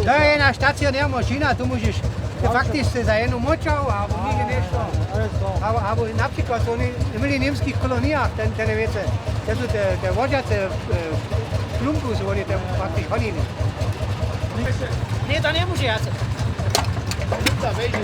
To je jedna stacionárna mašina, tu môžeš fakticky za jednu močau alebo niekde niečo. Alebo napríklad oni v nemských kolóniách, ten viete, to sú tie vožiace klumpus, oni tam fakticky chodili. Nie, to nemôže jať. To beží.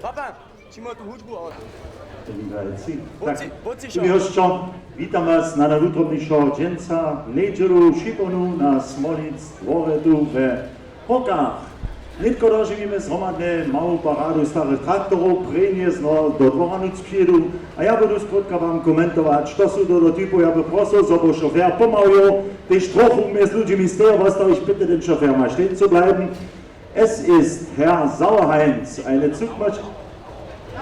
Papa, Timo tu hudbu od. Miłością, witam Was na najutropniejszego dzięca, niedzielu Szybonu na Smolic, dworze tu w Hokach. Nitko dożywimy zhromadne małą paradu starych traktorów, preniesno do dwora Nucpiedu, a ja budu skrótka Wam komentować, co są do typu, ja by prosil, żeby szofer pomału, też trochu mnie z ludźmi sterować, da ich bitte den Chauffeur mal stehen zu bleiben. Es ist Herr Sauerheinz, eine Zugmaschine.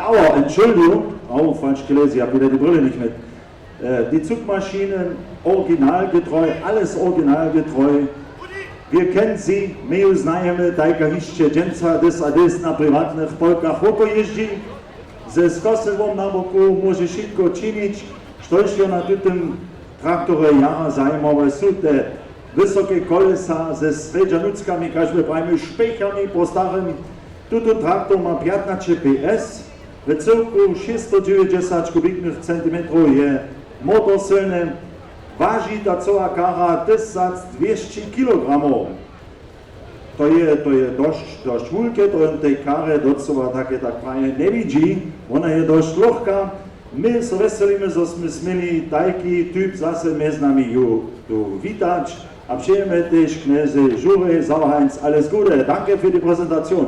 Aua, Entschuldigung, oh, falsch gelesen, ich habe wieder die Brille nicht mit. Die Zugmaschinen originalgetreu, alles originalgetreu. Wir kennen sie, my już znajemy, tajka hiszcze dżęca, des na prywatnych polkach oko jeździ, ze skosywą na boku może szybko czynić, coś na tym traktorze jara zajmowe są te wysokie kolesa ze sredżanuckami, każdy prajmy szpechami po starym. Tutun traktor ma 15 PS, w cyłku 690 kubiknych centimetrów je motor silny, waży ta cała kara 1200 kg. To je dość wielkie, to tej kary docela takie tak fajnie nie widzi, ona je dość lohka. My się weselimy, że jsme mieli taki typ zase z nami tu witać, a przyjemy też knezy Jure Sauerheinz, alles Gute, danke für die Präsentation.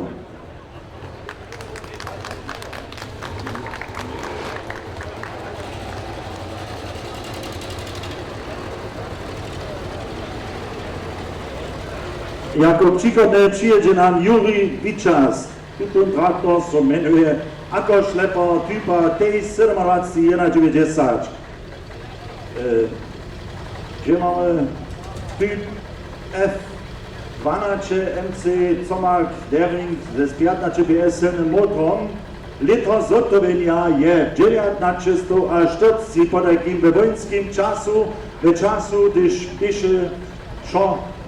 Jako przykład przyjedzie nam Juri Wiczas. Tutun traktor się menuje Ako Schlepper typa T2790. Gdzie mamy typ F12 MC Comark Dering z 15 PS motorem. Litra zotowenia je 19 a 40 po takim wywońskim czasu, gdyż pisze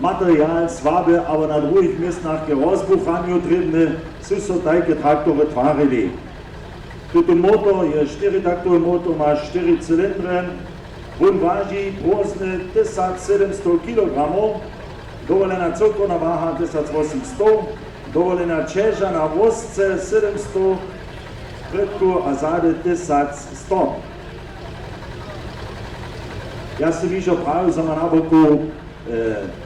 Material słabe, aber na drugich miejscach ke rozbuchaniu trudne są takie traktory twarili. Tutun motor je 4-taktowy motor, ma 4 cylindry, on waży próżny 1700 kg, dowolena cokona waha 1800, dowolena cięża na wózce 700 prydku a zady 1100. Ja si widzę prawie, że ma na boku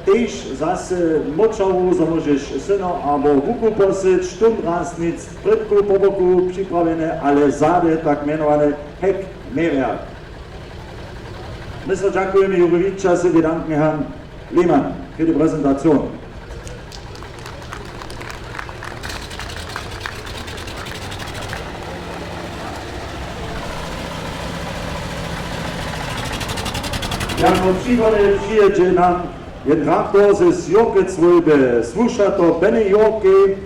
też zase moczału, że możesz syno albo wuku posyć, sztumrasnic, prydku po boku przyprawione, ale zady tak mianowane Heckmehrwerk. My so dziękujemy Jurowicza, wir danken Herrn Lehmann für die Präsentation. Jako přívode přijedzie nám je traktor ze Sjokec Vojbe. Sluša to Benny Jorky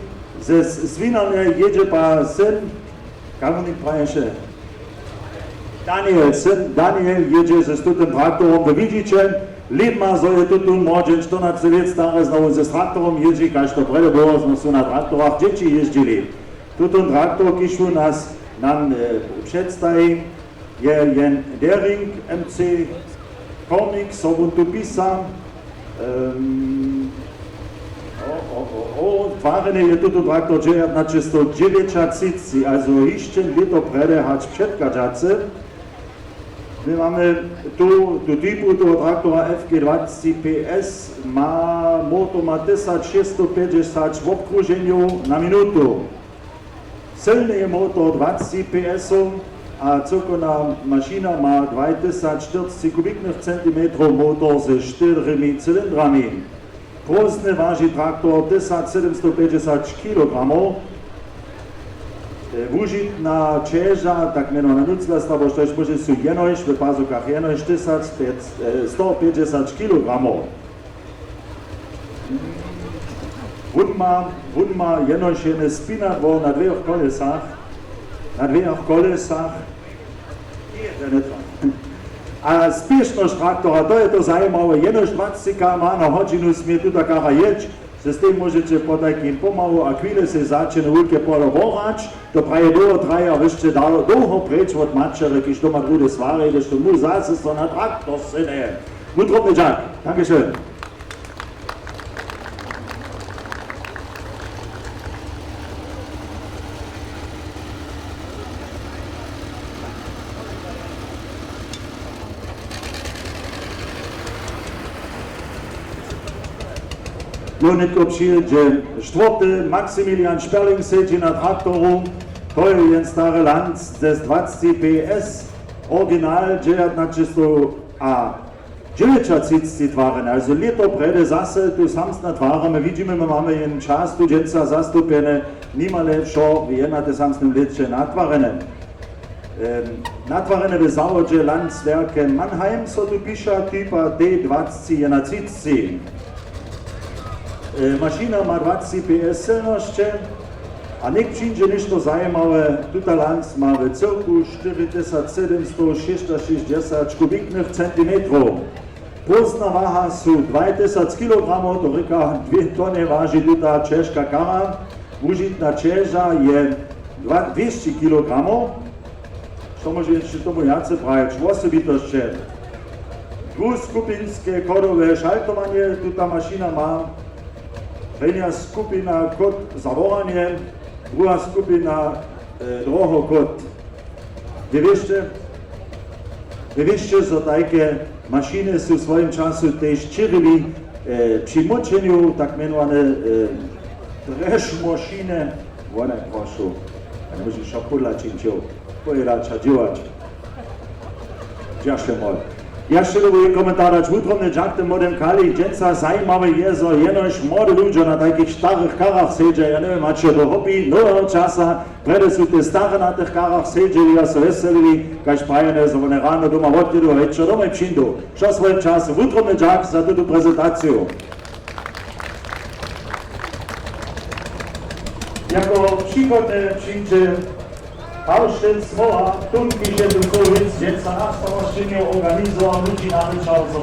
ze Svinane jedzie pa syn, kam on praješe? Daniel, syn Daniel jedzie ze tym traktorem. Wy widzicie, Lidma so je tu morgen 14 let stare znowu ze traktorem jeździ, kaž to prede było, są na traktorach dzieci jeździli. Tutun traktor kišu nam przedstawi je Dering MC Kornik, Sobuntu Pisa, Twarene je tutun traktor dżejat na 109, also jeszcze lito prede hać przedkadżacy. My mamy tu typu toho traktora FG20 PS, motor ma 1650 w obkrużeniu na minutu. Silny je motor 20 PS, a cokona maszyna ma 2040 kubiknych centimetrów motor ze 4 cylindrami. Prosny waży traktor 1750 kg. Wužit na Čeža, tak meno na nuclasta, bo što može su jenož, v pazukach jenož 150 kg. Wun ma jenož jene spinadło na dwóch kolesach, a spieszność traktora, to je to zajímavé, jenož 20 km na hodinu smie tu takara jeść. Z tym możecie po takim pomału a chwilę się zacznie wielkie pole worać, to prawie było traja wyższe długo precz od matczera, kiż to ma drugie swary, gdyż to mu zase so na traktor synie. Gut Robby Jack, Dankeschön. Lunitko przyjedzie czwarty Maximilian Sperling siedzi na traktoru, to jest stary Lanz ze 20 PS, original 1930 twaren, also lito prede zase tu sams na twara, my widzimy, my mamy jen czas tu dziecka zastupione, nimale wszo, wiena te samsnym licze natwarene. Natwarene w zawodzie Lanzwerke Mannheim, so tu pisza typa D20 Maszyna ma 20 PS silności, a niech przyjdzie nešto zajímavé, tuta Lanz ma w cyrku 4760 kubiknych centimetrów. Pulsna waha su 2000 kg, to ryka 2 tony waży tuta czeszka kara. Użytna Čeža je 200 kg. Co może jeszcze tomu jace prawić? Osobitości. Dwuskupinskie kodowe szaltowanie tuta maszyna ma. Jedna skupina kod zaworanie, druga skupina drogo kod. Wy wiecie, że takie maszyny są w swoim czasu też czerwili przy moczeniu, tak mianowane dreszmaszyny. Wona proszę, ale musisz szapula czynić, pojechać, działać. Dziękuję bardzo. Ja ще lubię komentarać, utromny Jack tym modem Kali, dzięca zajímavé je, że jenož młody ludzie na takich starych karach siedzą, ja nie wiem, a co to robi, no czasa, prede są te stare na tych karach siedzieli, ja so weselili, kaž prajene, że one rano doma odjedu, a jeszcze doma przyjdą. Co swoim czasu, utromny Jack za tę prezentację. Jako przykład przyjdzie Auschwitz, Smola, Tunki się tu Kowic, dziecka na stowarzyszeniu organizował, ludzi nawyczał, co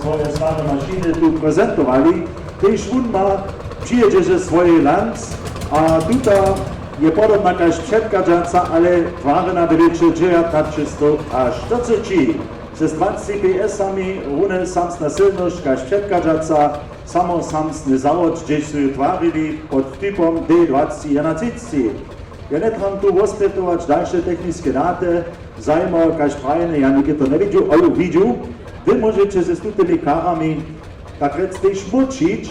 swoje stare maszyny tu prezentowali. Też on ma, przyjedzie ze swojej Lanz, a tutaj je podobna jakaś przedkadżaca, ale twary na wyliczy dzieja na 340. Ze 20 PS-ami, one samsna silność, jakaś przedkadżaca, samo samsny zawód, gdzieś się twarili pod typem D20. Ja nie mam tu rozpytować dalsze techniczne daty, zajmował jakaś fajne, ja nigdy to nie widział, ale widział. Wy możecie ze tymi karami tak też moczyć.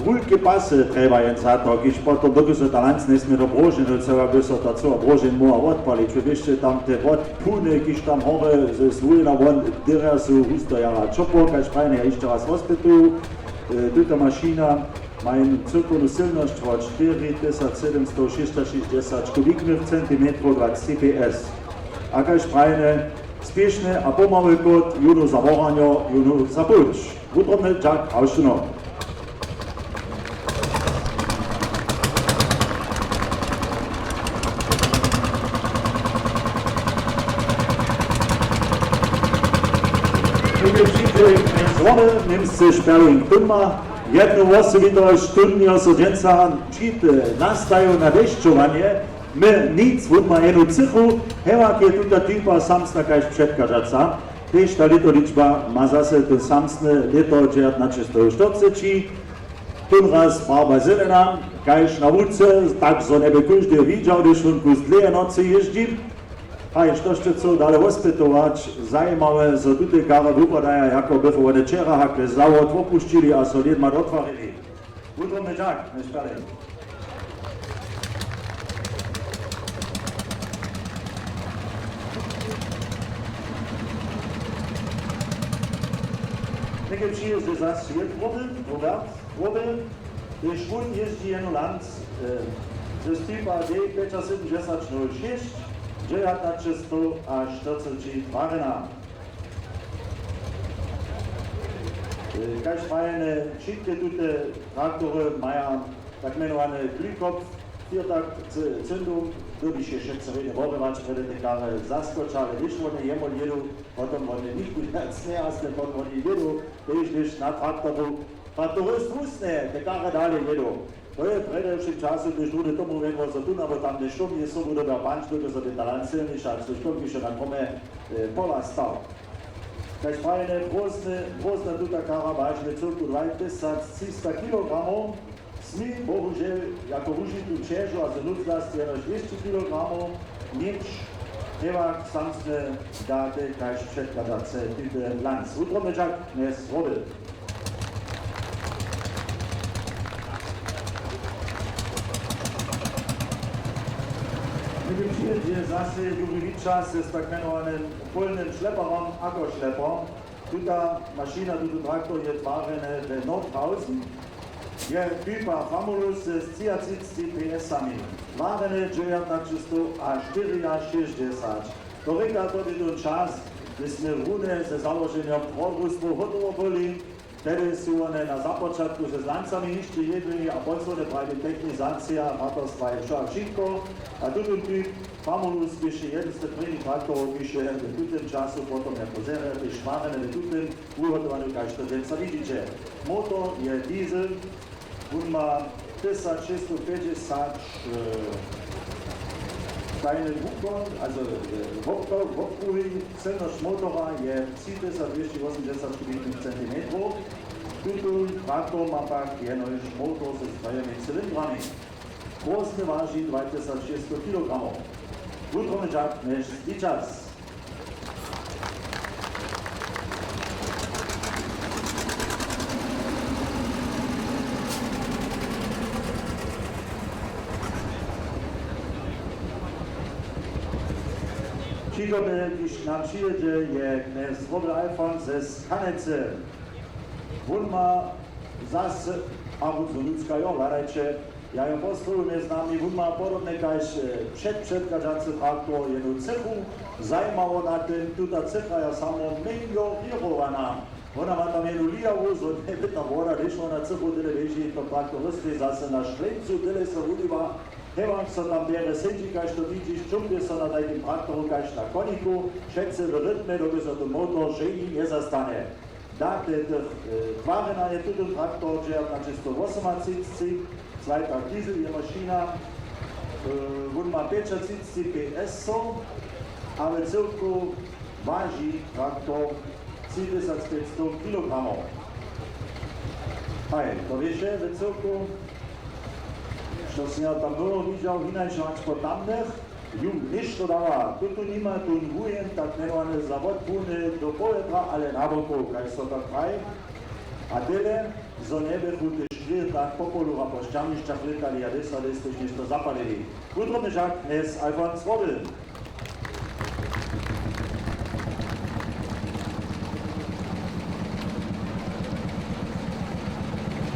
Wielkie pasy trzeba jen za to, když potom dokud se ta Lanz nesmie obrožen, trzeba by se to co obrožen mógł odpalić. Wy wiecie tam te odpuny, když tam hore ze svojina von dyra są husto jara čopor, jakaś fajne, ja jeszcze raz rozpytuję. Tuta maszyna ma cyrkulną silność od 4760 kubiknych centimetrów 20 PS. A jakaś fajne, spieszny a pomały kot, junu zawołanio, junu zapuć. Utrudny Jack Auszynok. Złony niemscy szperling Tumma, jedną osobitość studnia sodzienca čit nastają na deszczowanie, my nic wódma jedną cychu, hewak je tuta typa samsna kaž předkažaca, tež ta lito liczba ma zase ten samsny lito 1940, tun raz barba zelena, kaž na ulicy, tak zo nebe każdy widział, gdyż on kus dleje nocy jeździ. A jeszcze co dalej ospytować, zajímavé, że tutaj kara wypadają, jako by one wczoraj hakle zawód opuścili, a so jedma otworzyli. Utrudny Jack, nie szpalej. Niech przyjeżdża za świat Robert, gdyż on jeździ jeno land ze stypa D576, 1942. Kaž fajne všetky tute traktory mają tak mianowane glykopf, viertakt cyndum, by się všetci worywać, kiedy te kary zaskoczali, když oni jemu jedu, potom oni nikt nic nie, a potom oni jedu, když na traktorist usne, te kary dalej jedu. To je predevším času, když ľudia tomu vedlo za tu, nebo tam nešlo, nie sú budú do pančku, za ten talent silný šak, což to píše na kome pola stav. Kaž fajne, brozna tuta kara vážne celku 2300 kg, smí, bohužel, jako užitú čežu a za nudzlast je 200 kg, nič, nevak samsne dáte, kaž předkladace type lanc. Utrudny Jack dnes robil. Przyjedzie zase drugi czas z tak mianowanym polnym szleperom, akošlepom. Tuta maszyna, tuto traktor je twarzene w Nordhausen. Je typa Famulus z 33 PS-ami. Twarzene 1900 a 460. To ryka to ten czas, gdyśmy runę ze założeniem progustu hotowo byli. Wtedy są one na započatku ze lancami jeszcze jedli, a potem prawie technizacja, matorstwa i wszystko. A tu ten typ Famulus jeszcze jeden z tych prvních traktorów jeszcze w tym czasu, potem jako zere, te szmarene w tym uhodowaniu każdy dzień. Widzicie, motor jest diesel, on ma 1650 kleine Wukon, also Wokruhi, celność motora je 3280 cm. Tuto traktor ma pak jenož motor ze trojemi cylindrami. Głosny waży 2600 kg. Utrudny Jack niż i czas. Przygodę, když nam przyjedzie, je dnes Robert Alfons z Kanece. On ma zase, a budu ludzka, jo, hledajcie, ja ją postrojujemy z nami, on ma podobne kaž przedkażacy traktor, jedną cechu, zajmało na tym, tuta cecha ja samo meliorowana. Ona ma tam jedną lijawu, so nebitna woda, když ona cechu tyle veži, to traktoristy zase na šlencu, tyle se uliva, hewak so tam bere sędzi, kaž to widzisz, čumpie so na takim traktoru, kaž na koniku, všetce v rytme, doby so ten motor žení nie zastane. Dakle, twarena je tu ten traktor, že na 138, zweiter Diesel, je mašina, on ma 35 PS, ale celku váži traktor 3500 kg. Hej, to wiesz, w celku, što sam ja tam bylo viděl, inače až po tamnech, jum ništo dava, tuto nima tun vujen, tak menované zavod pune do poletra, ale na boku, kaj so tak pravi. A tyle, zo nebe chute šlir, tak popolu a po šťamišťach letali, a desa destož nešto zapalili. Utrudny Jack dnes Alfons Robel.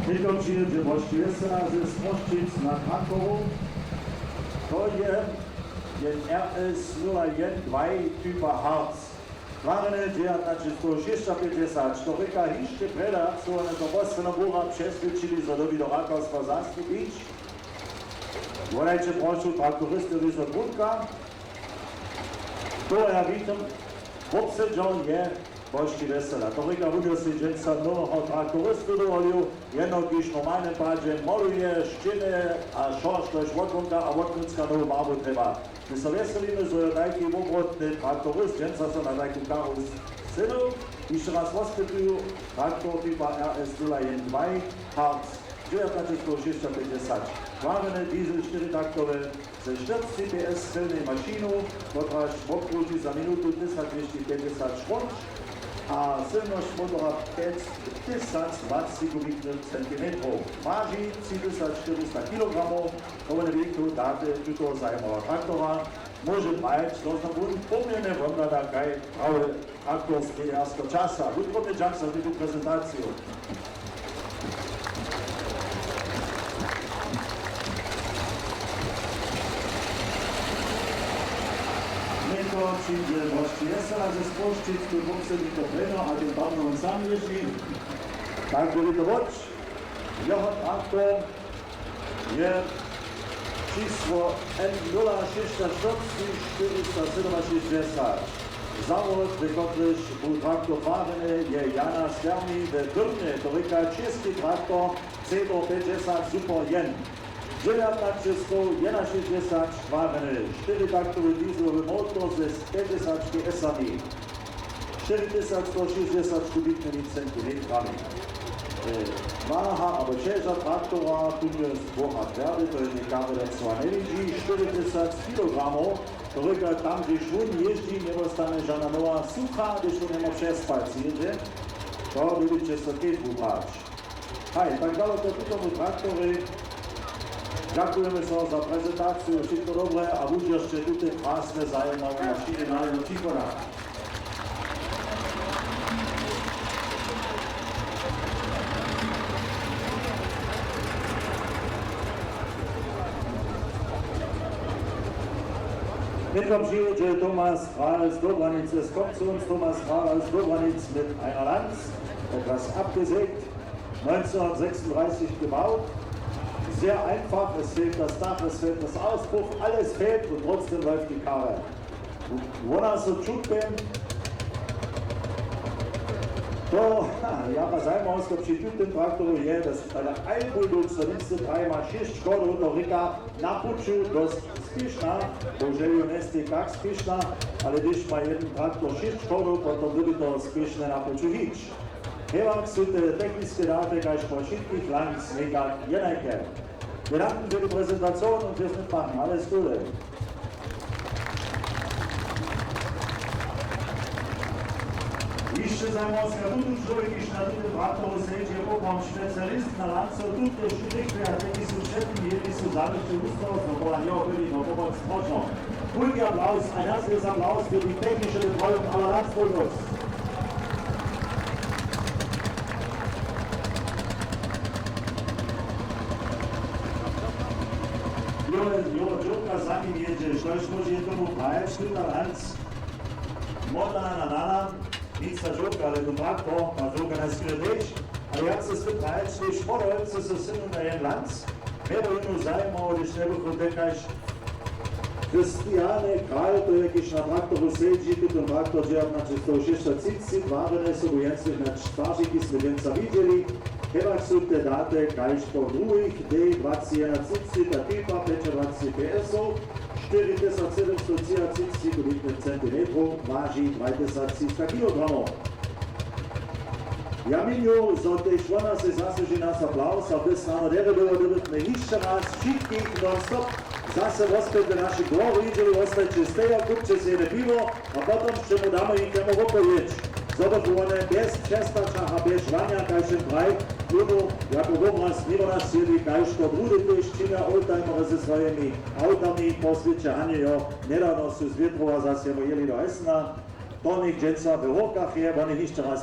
Tylko przyjedzie właściwie ze Smoszczyc na Krakow. To jest RS 012 typa Harz. Tvarene 1956, Torika hišće preda, su one do Bostona Bura přesvědčili, za dobi do Rakovstva zastupić. Vorajče prošli traktoristovi za Budka. To ja vidim, obseđon je Boški Vesela. Torika vidio si dženca mnoho traktoristu dovolio, jedno kiš normalne pađe moluje, ščine, a šoš, to je švotkunka, a votkunska novu babu treba. My sa veselíme, že je taký obrotný traktorist, dženca sa na takú karu synu. Ešte raz rozpytujú, traktor typa RS-01 Harz 1956. Tvarene diesel 4 taktové ze 40 PS silnej mašinu, ktorá obkrúži za minútu 1250 švont a silnosť motora 5020 kubíknych centimetrov. Váži 3400 kg, povede výkonu dáte tuto zajímavá traktora. Môže mať, to znamená, pomerne vonada kaj práve traktor z tejárského časa. Buď podne ďak za túto prezentáciu. Čím je Boški Vesela ze Spoščic, tu popsedí to pleno a ten tam on sám ježdí. Tak byli to voč. Jeho traktor je číslo N06467. Závod, vykotriš u traktor Tvarene je Jana Stjerný ve Brně, to říká český traktor C50 Super Jen. 1961 Tvarene, 4-taktový dieselový motor ze 50 esami, 4160 kubíknymi centimetrami. Váha alebo čeža traktora tu je z dvoch tvrdý, to je kamera cva nevidí, 40 kg, to říká tam, kde šun ježdí, nedostane žádná nová sucha, když to nemá přespať, že? To vidíte, sa keď búpáč. Hej, tak dalo to tomu traktovi. Ďakujeme sa za prezentáciu, všetko dobré a udržte túto krásne zaujímavé mašiny na jedno Čikora. Mitkom Živič je Thomas Kral z Dobranice z Kopcun, Thomas Kral z Dobranic mit einer Lanz, etwas abgesägt, 1936 gebaut. Sehr einfach, es fehlt das Dach, es fehlt das Auspuff, alles fehlt und trotzdem läuft die Karre. Wona so čutkem, to, ja pa zajmovsko pri tem traktoru je, da se tada Eilbulduk so niste 3x6 škodu do Rika napučil dost spišna, bo želijo nesti kak spišna, ali když pa jeden traktor 6 škodu, potom bude to spišne napučil hič. Hevak su te techniske date, kaj po všetkých Lanz nekak jednake. Wir danken für die Präsentation und fürs Mitmachen. Alles Gute. Jeszcze zajmowska tu człowiek iż na tym traktoru sejdzie obok specjalist na lance, tu też sztyk, a taki są przedni, jedni są zamyślni ustaw, no bo nie byli no pomoc można. Wielki Applaus, ein herzliches Applaus für die technische Betreuung aller Landsbuldos. Jotka za nim jedzie, što još može tomu pajać, tu na Lanz, modana na nana, nic za Jotka, ale tu traktor, pa Jotka nas chwilę deć, ale jak se sve pajać, když podajce se synu na jen Lanz, nebo jednu zajmovo, když nebuchu dekaš, Christiane Kral, to jakiś na traktoru sedzi, tu ten traktor 1960, Tvarene su bujenstwych na twarziki sme djenca vidjeli, Hevak su te date kajš po drugih D21 tipa 25 PS-ov, 4730 kubiknych centimetrov, váži 2000 kg. Ja minju, za te švona se zasluži nas aplaus, a bez nama dere bilo dobitne ništa nas, všetkých non-stop, zase ospet do naših glov vidjeli, ostaj čisteja, kupče se jedne pivo, a potom ćemo damo i kemo opoječ. Zobačuvane bez čestača a bez žvanja, kajšem draj, Ludo, jako obraz mimo nas sjedi, kajšto budete ščina oldtimera ze svojimi autami, posvećanje jo, nedavno su z Vjetrova zase jeli do Esna, tonik dženca v Horkach je, oni ništa raz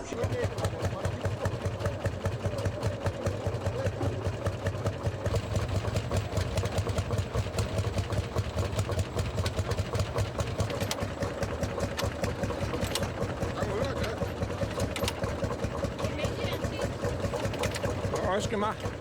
hast du gemacht?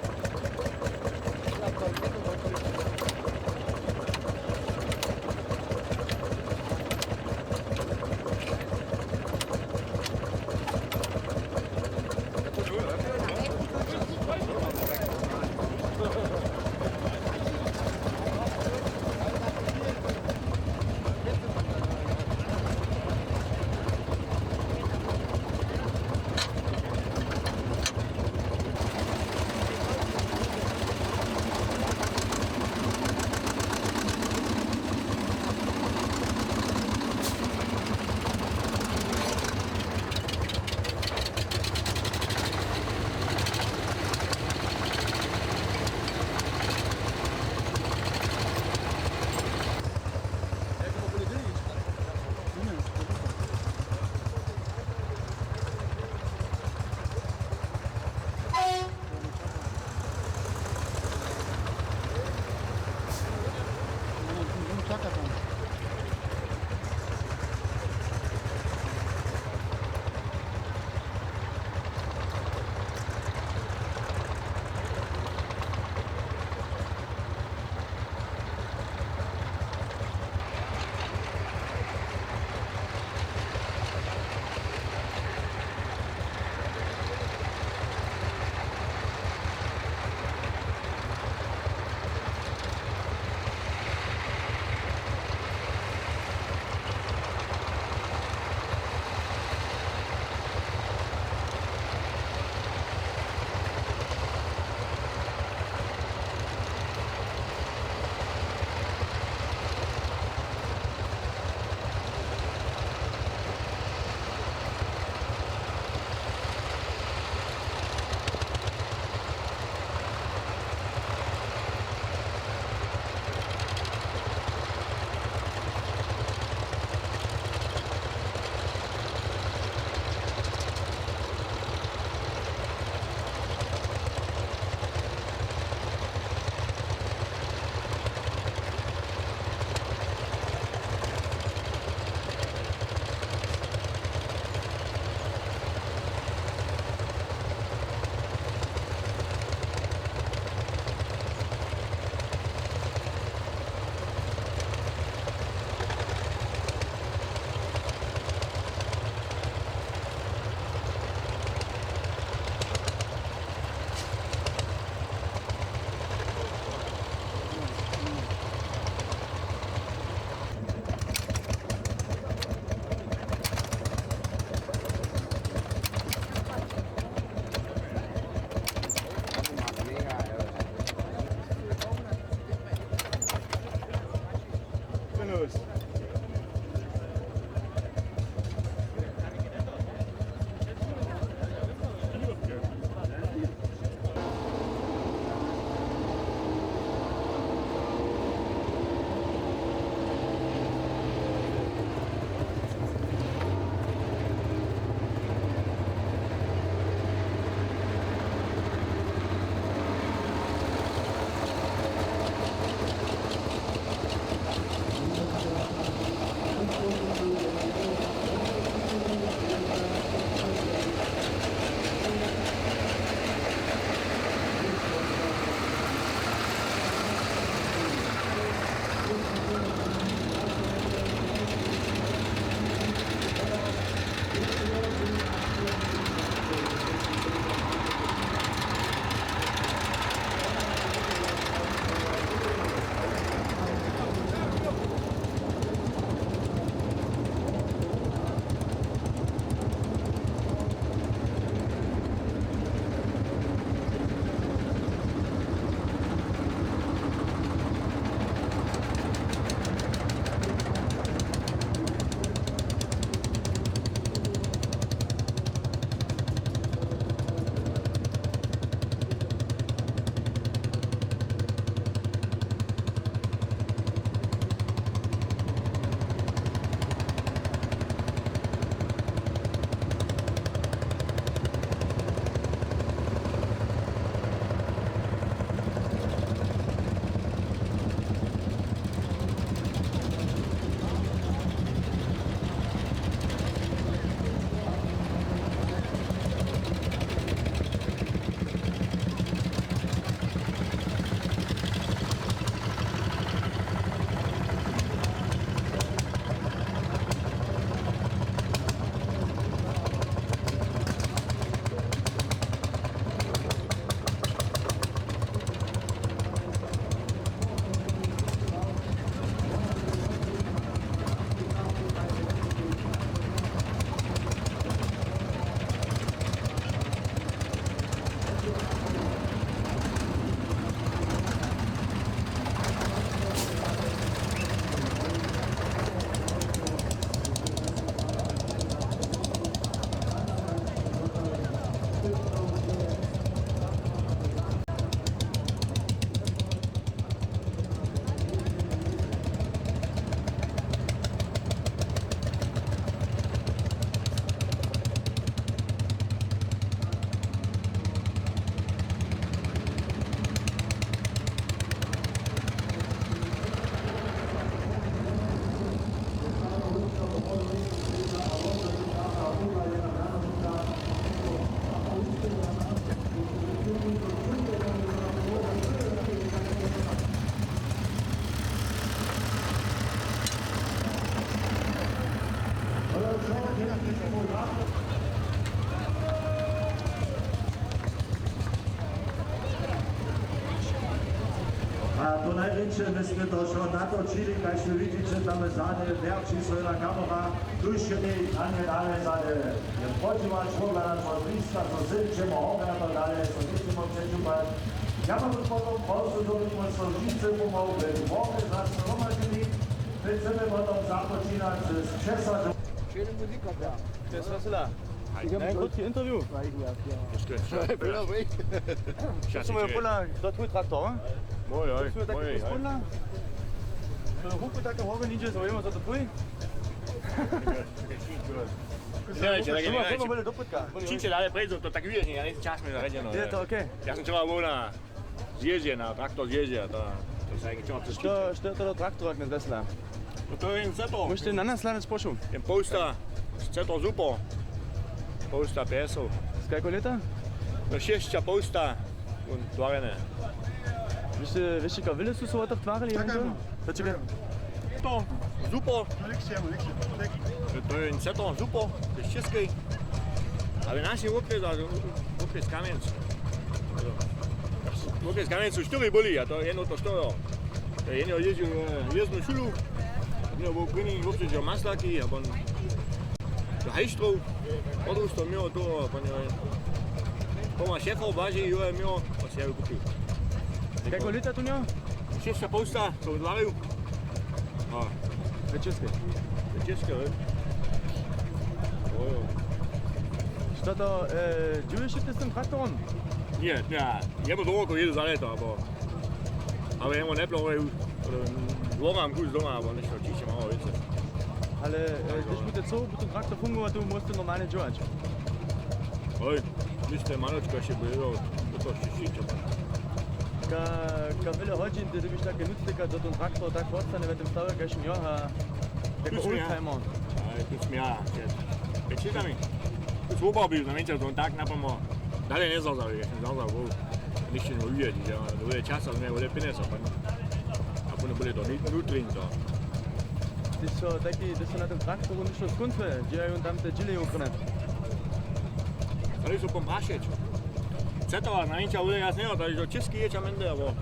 A to największe myśmy to szło natočili, jak się widzicie, tam zade wierci swoja kamera, dušený a nie dalej zade. Jak podziwać woda na to bliska, to zylczymy owe, a to dalej, to niczym przeciupać. Ja mam potom polsku do życie pomogły, mogę zastromadzili, chcemy potem zapoczynać z przesadą. Schöne Musik hat er. Das was là. Ein gutes Interview. Jetzt sind wir voll dort mit Traktor. Mooi, hoi. Zo dat Mooi, ik hoi. spullen. Zo hoop dat ik hoor niet zo iemand dat pui. Ja, ja, Zo maar ja. willen doppelka. Čím se dále prejdú, to tak vyjezní, ja nechci čas mi zaređeno. Je to okej. Ja som třeba bol na zjezdie, na traktor zjezdie, to sa eigentlich čo cez Što je to traktor na Tesla? No to je ceto, Možete na nás slanec pošu. ten posta, ceto super. Posta pesov. Z koliko leta? No 6 posta, tvorené. Wiesz, kako vile su se ovo tvarili? To čekaj. To super. To je ceto super, to je český. Ale naši okres Kamenc. Okres Kamenc sú 4 boli a to je jedno to 4. To je jedno jezdil jezdnú šulu. Jedno bol první občežil maslaky a on do hajstrov. Odrúž to mělo to, poma šéfov váží, jo je mělo, a si ja ju kúpil. Koliko leta tu njo? 6 posta, to odvaril. A Ve Českej. to je české, ne? Jo. Što to džuješ s tim traktorom? Nie, ja bym długo jedu za leto, ale ja mu neplovujem, dvorám kus doma, alebo nešto čišće malo věci. Ale když bude co, bude traktor fungovat, du musst normálně džovat. Oj, nište maločko ešte bude, to čišće. Ka vele hodin, da biš tako nutznika, da ten traktor tak postane v tem stavu, kaj še njo, jako Tu smo ja. oldtimer. Aj, tu som ja, keď čítam mi, tu som upobil, som menčal, to tak napomo, dalej nezazal, keď som zazal, bol, nište ne ujedi, že to bude časa, sme bude pineso, a potom bude to nutrin, to. Ty so na tem traktoru ništo skunce, dělají tam te džily ukrne. Tady sú pompášeč. Cetová na niča bude jasného, tady to český je čamende, alebo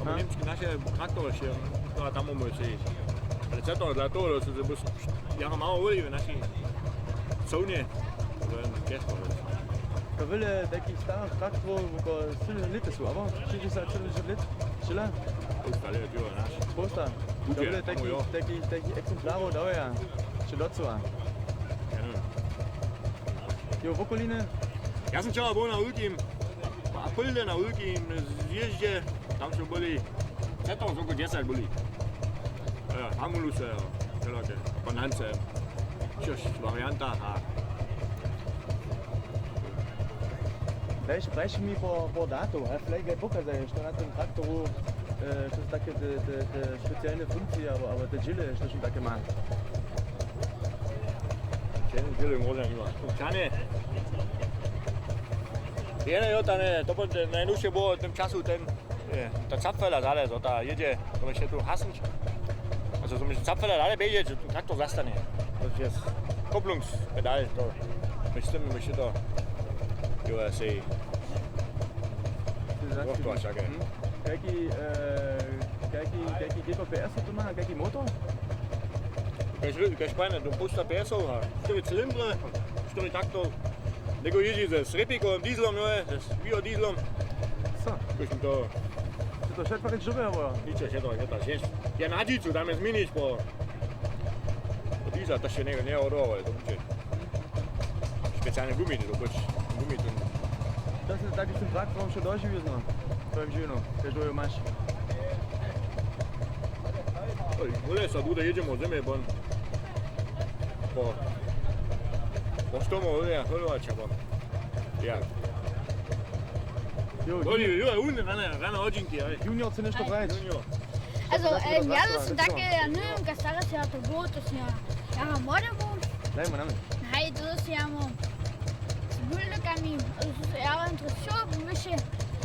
německy naše traktory še, to a tam môže si ísť. Ale cetová dla toho, ja ho malo volí v naší zóne, to je kesko. Ka vele takých starých traktorov, ko silne lite sú, aber 60-70 lit, čila, Pusta, ale to je náš. sposta. Ka Bude, vele tamo jo. takých exemplárov dávaja, čilocova. Ja neviem. Jo, v okoline, Ja som včera bol na Ulkim, v apríle na Ulkim zježde, tam sú boli, cetom sú 10 boli. Hamuluse, všelaké, panance, čož varianta a dajš mi po datu, vielleicht pokazaj, što na tem traktoru, što sú také te špeciálne funkcie, aber te džile, što sú také má. Čene žili možno ima. Čane. Jene jo tane, to bude najnovšie bolo v tom času ten, ta Zapfela dále, to ta jedzie, to ešte tu hasnič. Also so mit Zapfela dále beje, že tu traktor zastane. To je Kopplungspedal, to myšte to, jo asi, to až také. Kaký GPS tu má, kaký motor? Keď špajne do pusta PS-ov a 4 cylindre, 4 taktov. Nego jezdí s repikovým dieselom, s biodieselom. Co? Keď mi to Ty to všetko keď žube, alebo? niče, ja na dicu, tam je zminiš po diesel, to ešte neodrovali, to bude špeciálne gumy, to bude gumy. To si taký s tým traktorom še doživiš, no? Tvojim živnom, keď dojo máš. Vole sa bude jedemo zeme, bon po štomo vole hľadovača, bon. Ja. Jo, Unde, rana hodinky, aj. Junior si nešto praviť. Junior. Also, Das ja, ist das sind das Dackel, ja, ne, und Gastaras ja, to Boot, das ja, ja, Morderboot. Dajmo nám. Nein, das ist ja, Bullegami, das ist ja interessant, myśmy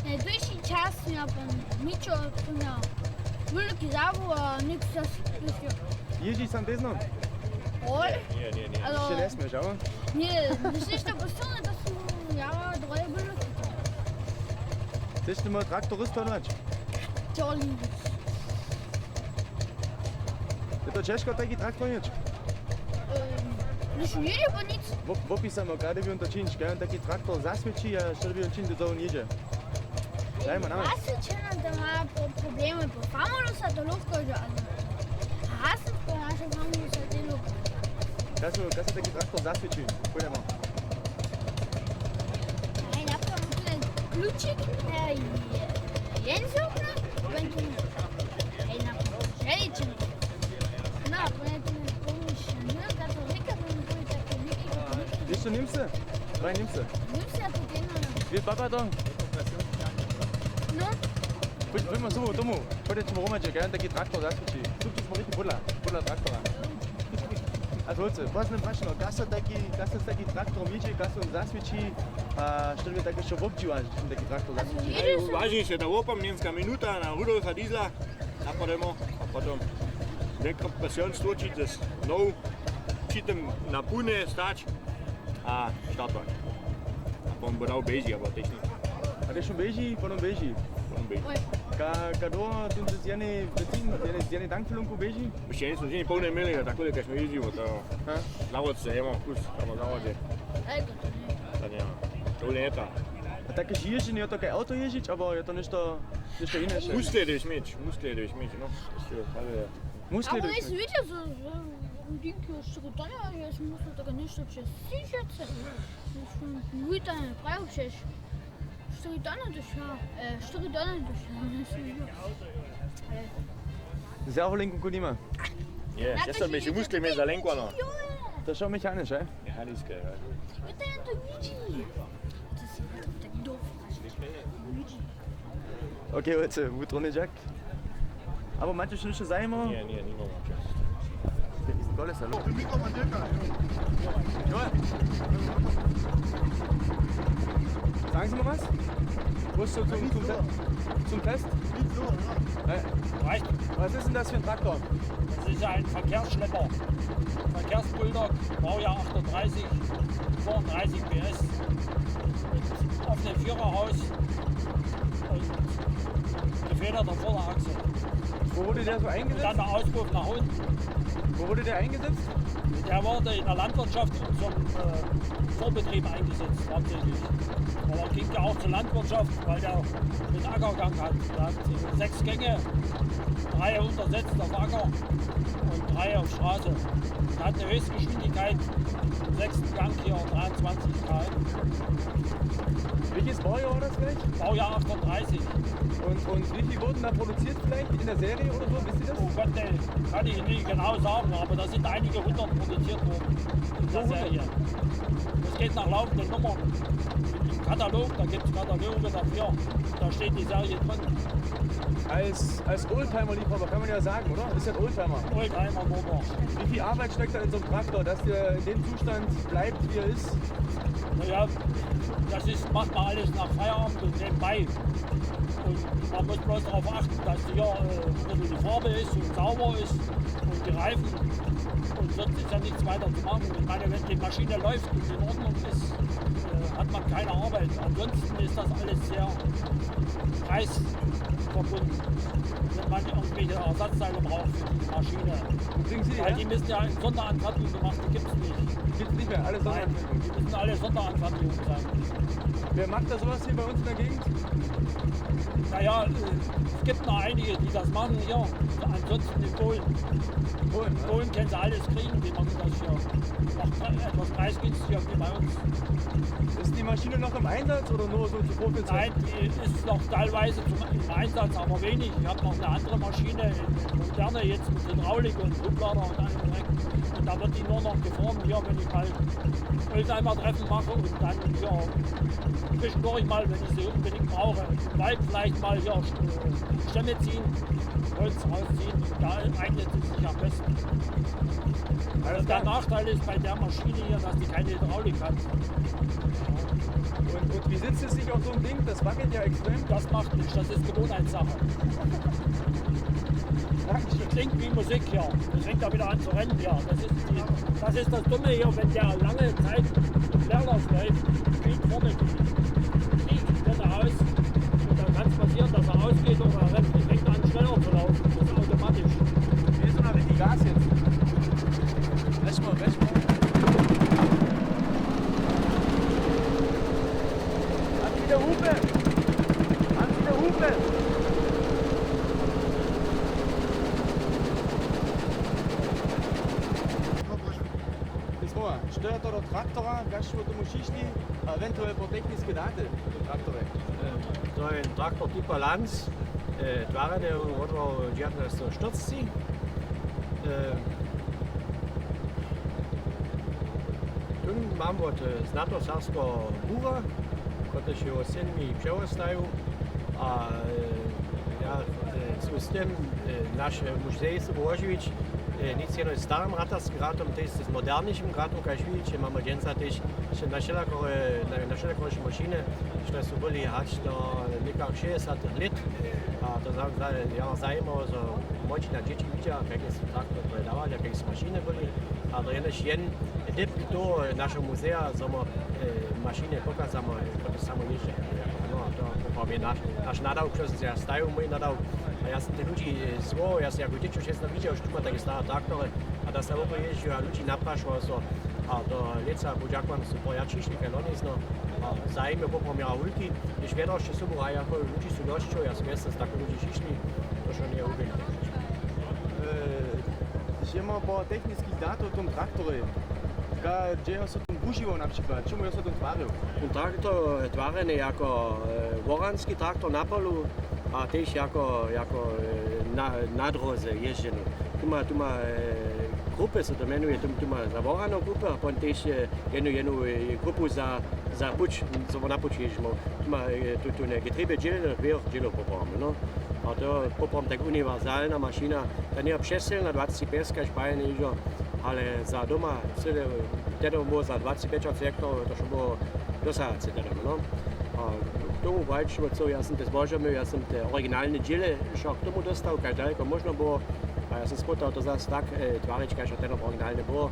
najbliższy czas, ja, Micho, ja, Bulleги Zabu, a nikt das, Ježíš sam tezno? Oj. Nie. Ještě nesmíš, jo? Nie, myślisz, to posunę, to są, ja, droje były. Chceš ty mal traktorist honať? Jolly. Je to ťažko taký traktor nieč? Już nie jedzie po nic. Opísam, kada by on to činič, kada on taký traktor zasvedčí a što by on činič do toho nieže. Daj ma na vás. Hasseltjener, der har Probleme på farmodus, og der lukker jo altså. Hassel på naše farmodus, og det lukker. Kada taký traktor zasvedčí? Pôjdeme. Nej, der får man en klutschik her i Jensovne. Men du, hey, der får Schädchen. Nå, men du er komisch. Nu er der så ikke, men du er der ikke. Vieš čo, Nimse? Daj Nimse. Nu ser du den her. Wie Papa da? Nu? Poď ma zúvu tomu. Poďte mu romače, kada on taký traktor zasvedčí. Súbte smo rýchli podľa traktora. A dvojice, vlastne prašno, kada sa taký traktor míče, kada sa on zasvedčí a što by také čo obdžívaš, taký traktor zasvedčí. Vážim se, ta opam němská minuta na Rudolfa Diesla, napademo a potom dekompression stvorčíte znovu, přitom na pune stáč a štartovať. A potom bude beží, aber technik. A když on beží, potom beží. Oj. Kado tu z jednej benzín, z jednej tankfilunku beží? Ještě nejsou žení plné mily, a takhle, když jsme jezdili, to závod se, já mám kus, tam mám závodě. Ej, to nie. To nemám, to nie je to. A také ježdenie, je to také auto ježiť, alebo je to niečo iné? Muscle jdeš mít, no. Ale Musli Aber jdeš ich видя за Динки Шрутаня, я смысл така нещо че сижаться. Уитане правиш. Шрутана душа. Шрутана душа. Servolenku kunima. ja, gestern bin ich die Muskeln mehr Lenker noch. To je schon mechanisch, he? Mechanisch, ja. Это это Luigi. Это так дов. Luigi. Okay, jetzt Wutrone Jack. Aber manche schon nicht sein wir. Nie, nie mogę. Das ist ein tolles Hallo. Joel. Sagen Sie mal was? Musst du zum Test? Reicht. Was ist denn das für ein Traktor? Das ist ein Verkehrsschlepper. Verkehrsbulldog, Baujahr 38, 32 PS. Auf dem Viererhaus und gefederter Vorderachse. Wo wurde der so Und dann eingesetzt? der Auspuff nach unten. Wo wurde der eingesetzt? Der wurde in der Landwirtschaft zum Vorbetrieb eingesetzt, hauptsächlich. Aber ging ja auch zur Landwirtschaft, weil der den Ackergang hat. Der hat 6 Gänge, 3 untersetzt auf Acker und 3 auf Straße. Er hat eine Höchstgeschwindigkeit im 6. Gang hier 23 km. Welches Baujahr war das gleich? Baujahr 38. Und wie viel wurden da produziert vielleicht in der Serie oder so? Wisst ihr das? Oh Gott, nee, kann ich nicht genau sagen, aber da sind einige 100 produziert worden in der Serie. Das geht nach laufenden Nummern. Im Katalog, da gibt es Kataloge dafür, da steht die Serie drin. Als Oldtimer-Liebhaber kann man ja sagen, oder? Ist ja ein Oldtimer. Oldtimer Nummer. Wie viel Arbeit steckt da in so einem Traktor, dass der in dem Zustand bleibt, wie er ist? Naja, das macht man alles nach Feierabend und nebenbei. Und man muss bloß darauf achten, dass hier die Farbe ist und sauber ist und die Reifen. Und sonst ist ja nichts weiter zu machen. Ich meine, wenn die Maschine läuft und in Ordnung ist, hat man keine Arbeit. Ansonsten ist das alles sehr preisverbunden. Wenn man irgendwelche Ersatzteile braucht für die Maschine. Wo kriegen Sie die Weil her? die müssen ja in Sonderanfertigung gemacht, die gibt es nicht. Gibt's nicht mehr, alles Nein, Sonderanfertigung. die müssen alle Sonderanfertigung sein. Wer macht da sowas hier bei uns in der Gegend? Naja, es gibt noch einige, die das machen hier. Ansonsten in Polen. Polen, In Polen können sie alles kriegen, die machen das hier. Noch etwas preisgünstiger wie bei uns. Ist die Maschine noch im Einsatz oder nur so zu Nein, Profizeit? die ist noch teilweise im Einsatz, aber wenig. Ich habe noch eine andere Maschine, moderne jetzt mit Hydraulik und Drucklader und allem direkt. Und da wird die nur noch gefahren hier, wenn ich mal Oldtimer-Treffen mache und dann hier zwischendurch mal, wenn ich sie unbedingt brauche, im Wald vielleicht mal hier Stämme ziehen, Holz rausziehen. Da eignet es sich am besten. Also der Nachteil ist bei der Maschine hier, dass die keine Hydraulik hat. Und wie sitzt es sich auf so einem Ding? Das wackelt ja extrem. Das macht nichts, das ist Gewohnheitssache. Das klingt wie Musik hier. Das fängt da wieder an zu rennen hier. Das ist das Dumme hier, wenn der lange Zeit im Leerlauf läuft, fliegt vorne die Fliegt wird er aus. Und dann kann es passieren, dass er ausgeht oder er rennt. Das fängt an schneller zu laufen. Das ist automatisch. Hier ist noch richtig Gas jetzt. Wäsch mal. An wieder Hupe! Das war stört oder Traktora, gaš u tomu šišli, eventuell po tehnické dáte traktore. To je traktor typa Lanz, tvarene od 1940. Tu máme znato sarsko búva, ktoré si ho synmi přeostajú a ja sú s tým náš muzej Božovič nic jenom starým ratarským ratom, to je s moderničným ratom, keď vidíte, máme dnes tiež na všelijaké mašiny, ktoré sú boli až do nekých 60 let. A to ja zajímavé, že možná deti vidia, aké sú traktory predávali, aké sú mašiny boli. A to je než jen typ do našeho muzea, že mašiny pokazujeme, ktoré samo ježdžia. No a to je náš nadávk, čo sa stajú, môj nadávk. A ja som tých ľudí zvol, ja som ako dečo často videl, že tu má také staré traktory a da sa obo ježdžujú a ľudí naprašujú sa. A do leca buďakom sú pojačišli, keď oni zno zajíme popomíra hulky, když vedro ešte sú a ako ľudí sú došťou, ja som jasne z takých ľudí šišli, to čo nie je úplne. Žijemo po technických dátov v tom traktore. Gdzie sa tom užival napríklad? Čomu sa tom tváril? Ten traktor je tvárený ako voranský traktor na polu a tiež ako nadroze ježdený. Tu má grupe sa to menuje, tu má za voranú grupu a potom tiež jednu grupu za puč, co na puč ježdimo. Tu má tu getriebe džile, dvě džilo popáme. No. A to popám tak univerzálna mašina, ta nie přesilná 25 špajene ježo, ale za doma celé, teda bylo za 25 hektárov, to čo bolo dosáhace teda, no. A k tomu vajčilo, co ja som te zbožil, ja som te originálne džile, čo k tomu dostal, keď ďaleko možno bolo. A ja som spotal to zase tak tvarička, čo ten originálne bolo.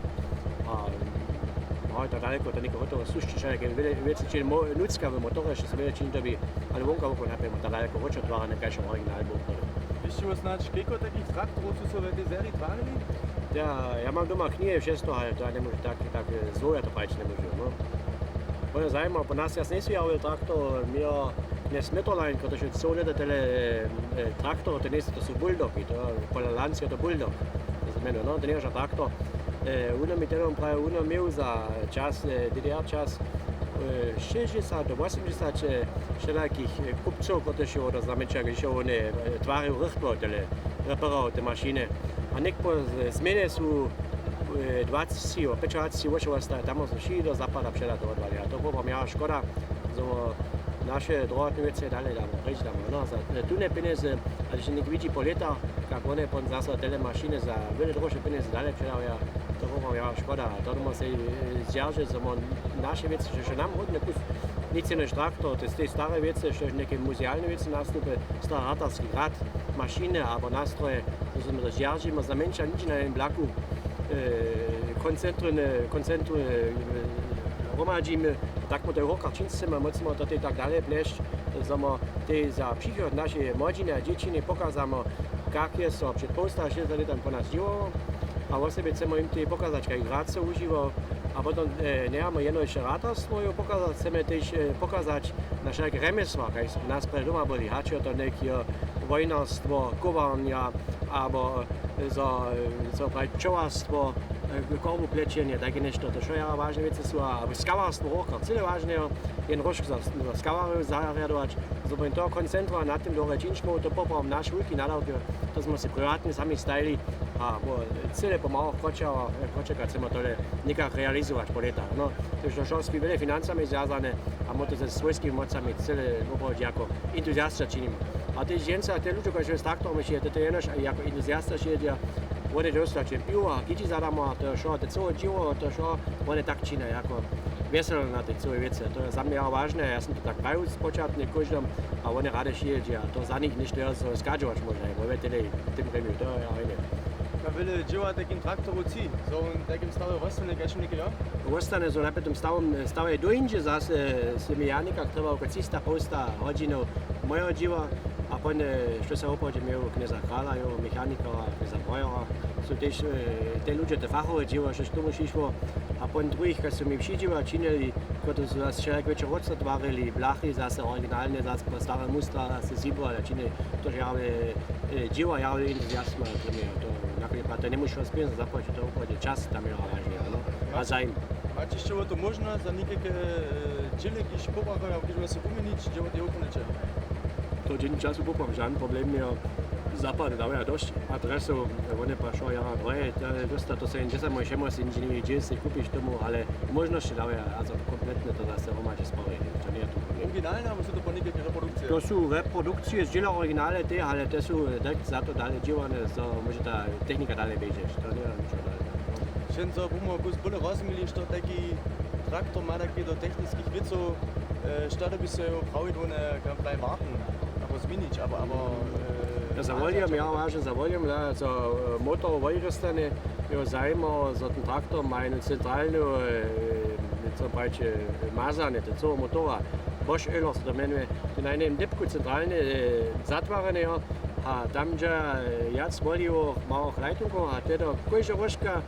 A to ďaleko, to niko hotovo sušti, čo je veci čili ľudská v motore, čo sa vie čini, aby ale vonka oko napríklad to ďaleko hočo tvárené, keď čo originál bol. Ešte vás snáď, koľko takých traktorov sú sa v tej sérii tvárili? Ja mám doma knihe 600, ale to ja nemôžu tak zlo, ja to páči nemôžu. No. Ono zajímavé, po nás jas nesvíjavil traktor, my dnes Mitterlein, protože jsou nedetele traktor, to sú bulldogy, to podľa Lanz je to bulldog, to znamená, no, to nie je traktor. Uno mi teda pravi, měl za čas, DDR čas, 60 do 80 všelakých kupcov, protože ho znamená, když ho tváril rychlo, reparoval ty mašiny. A nek po zmene sú 20, 25 ročov, tam sa šído zapada všela to odvali. A to bolo mňa škoda, že naše druhotné veci ďalej dáme, preč dáme. No, za tune peniaze, a když nek vidí po letách, jak one pon zase tele mašiny za veľmi drožšie peniaze ďalej všela, to bolo mňa škoda. A to môžeme sa zdržať, že naše veci, že nám hodne kus nic než traktor, to sú tie staré veci, ešte nejaké muzeálne veci nastúpe, starý ratarský rad, mašiny alebo nástroje, to sme zdržíme, za menšia nič na jednom blaku, koncentru hromadíme, tak mo to je hokarčinstve, mocimo to tak ďalej plešť, znamo te za příchod naše mladžiny a dečiny pokazamo, kak je so před pousta 60 letom po nás živalo, a v sebe chceme im tie pokazať, kak rád sa užíval. A potom nemáme jedno ešte ratarstvo pokazať, chceme tiež pokazať naše remesla, keď nás pre doma boli hačo, to nejaké vojnarstvo, kovárnia, alebo za pčovarstvo, korbu plečenie, také nešto, to čo je vážne veci sú, alebo skavárstvo hochka, celé vážne, jen rožk za skavárov zahriadovať, zobrať to koncentrovať nad tým dole činčmou, to poprom naš veľký nadávky, to sme si privátne sami stajili a celé pomalo kročka chceme to nekak realizovať po letách. No, takže to s veľa financami zviazané a mo to so svojskými mocami celé obrovať ako entuziasta činím. A tie ženca, tie ľudia, ktorí s traktorom ešte, to je jednož ako entuziasta šiedia, oni dostať pivo a kiti zadamo a to čo, to celé živo, to čo, oni tak činajú, ako veselo na te całe vece. To je za mnie ważne, ja sam to tak pravił spočatku koždom, a oni rade šijeđe, a to za nich ništa ja so skađovač možda, bo vete tym premiu, to je ajne. Na wiele dzieła takim traktoru ci, so in takim stawie rozstane gašnik, ja? Ostane so na tom stave dojinđe, zase se mi Janika treba oko 300 posta hodinov mojho dživa, a pon što se opođe imel kneza Krala, mechanikova, kneza Brojera, so tež te ľudia, te fachové dživa, što tomu šišlo, a pon druhých, kad su mi vši dživa činili, kada su zase čelek večer odstvarili, blachy, zase originalne, zase stare mustra, zase zibra, činili to žave dživa, javili entuziasma, pa to ne možeš razpinati, započeti to opođe čas tam je važnije, a zajm. Macie jeszcze to można za niektóre dziele, jakieś poprawy, jakieś się pomylić, dzieło te okunecze? To dzień czasu popam, żaden problem nie zapad, da ja dość adresu, one pa šo ja droje, dosta to se in česa moj šemo se inženjeri džel se kupiš tomu, ale možnosti da ja, also kompletne to da se omače spavaju, to nije tu problem. Originalne, aber so to pa neke reprodukcije? To su reprodukcije, zdjela originale te, ale te su direkt zato dalje dživane, so može ta tehnika dalje bežeš, to nije ničo dalje. Še so bomo bolj razumeli, što taki traktor ma takie do technických věců, što by se pravi do nekaj warten, aber zmienić, aber Zavoljem, ja važno zavoljem, da so motor volirostane, jo zajmo za ten traktor ma eno centralno, co pravi, mazane, te celo motora, Bosch Öler, da menuje, na enem dipku centralne zatvarane, a tam ja jac volio malo hlajtunko, a teda kojže roška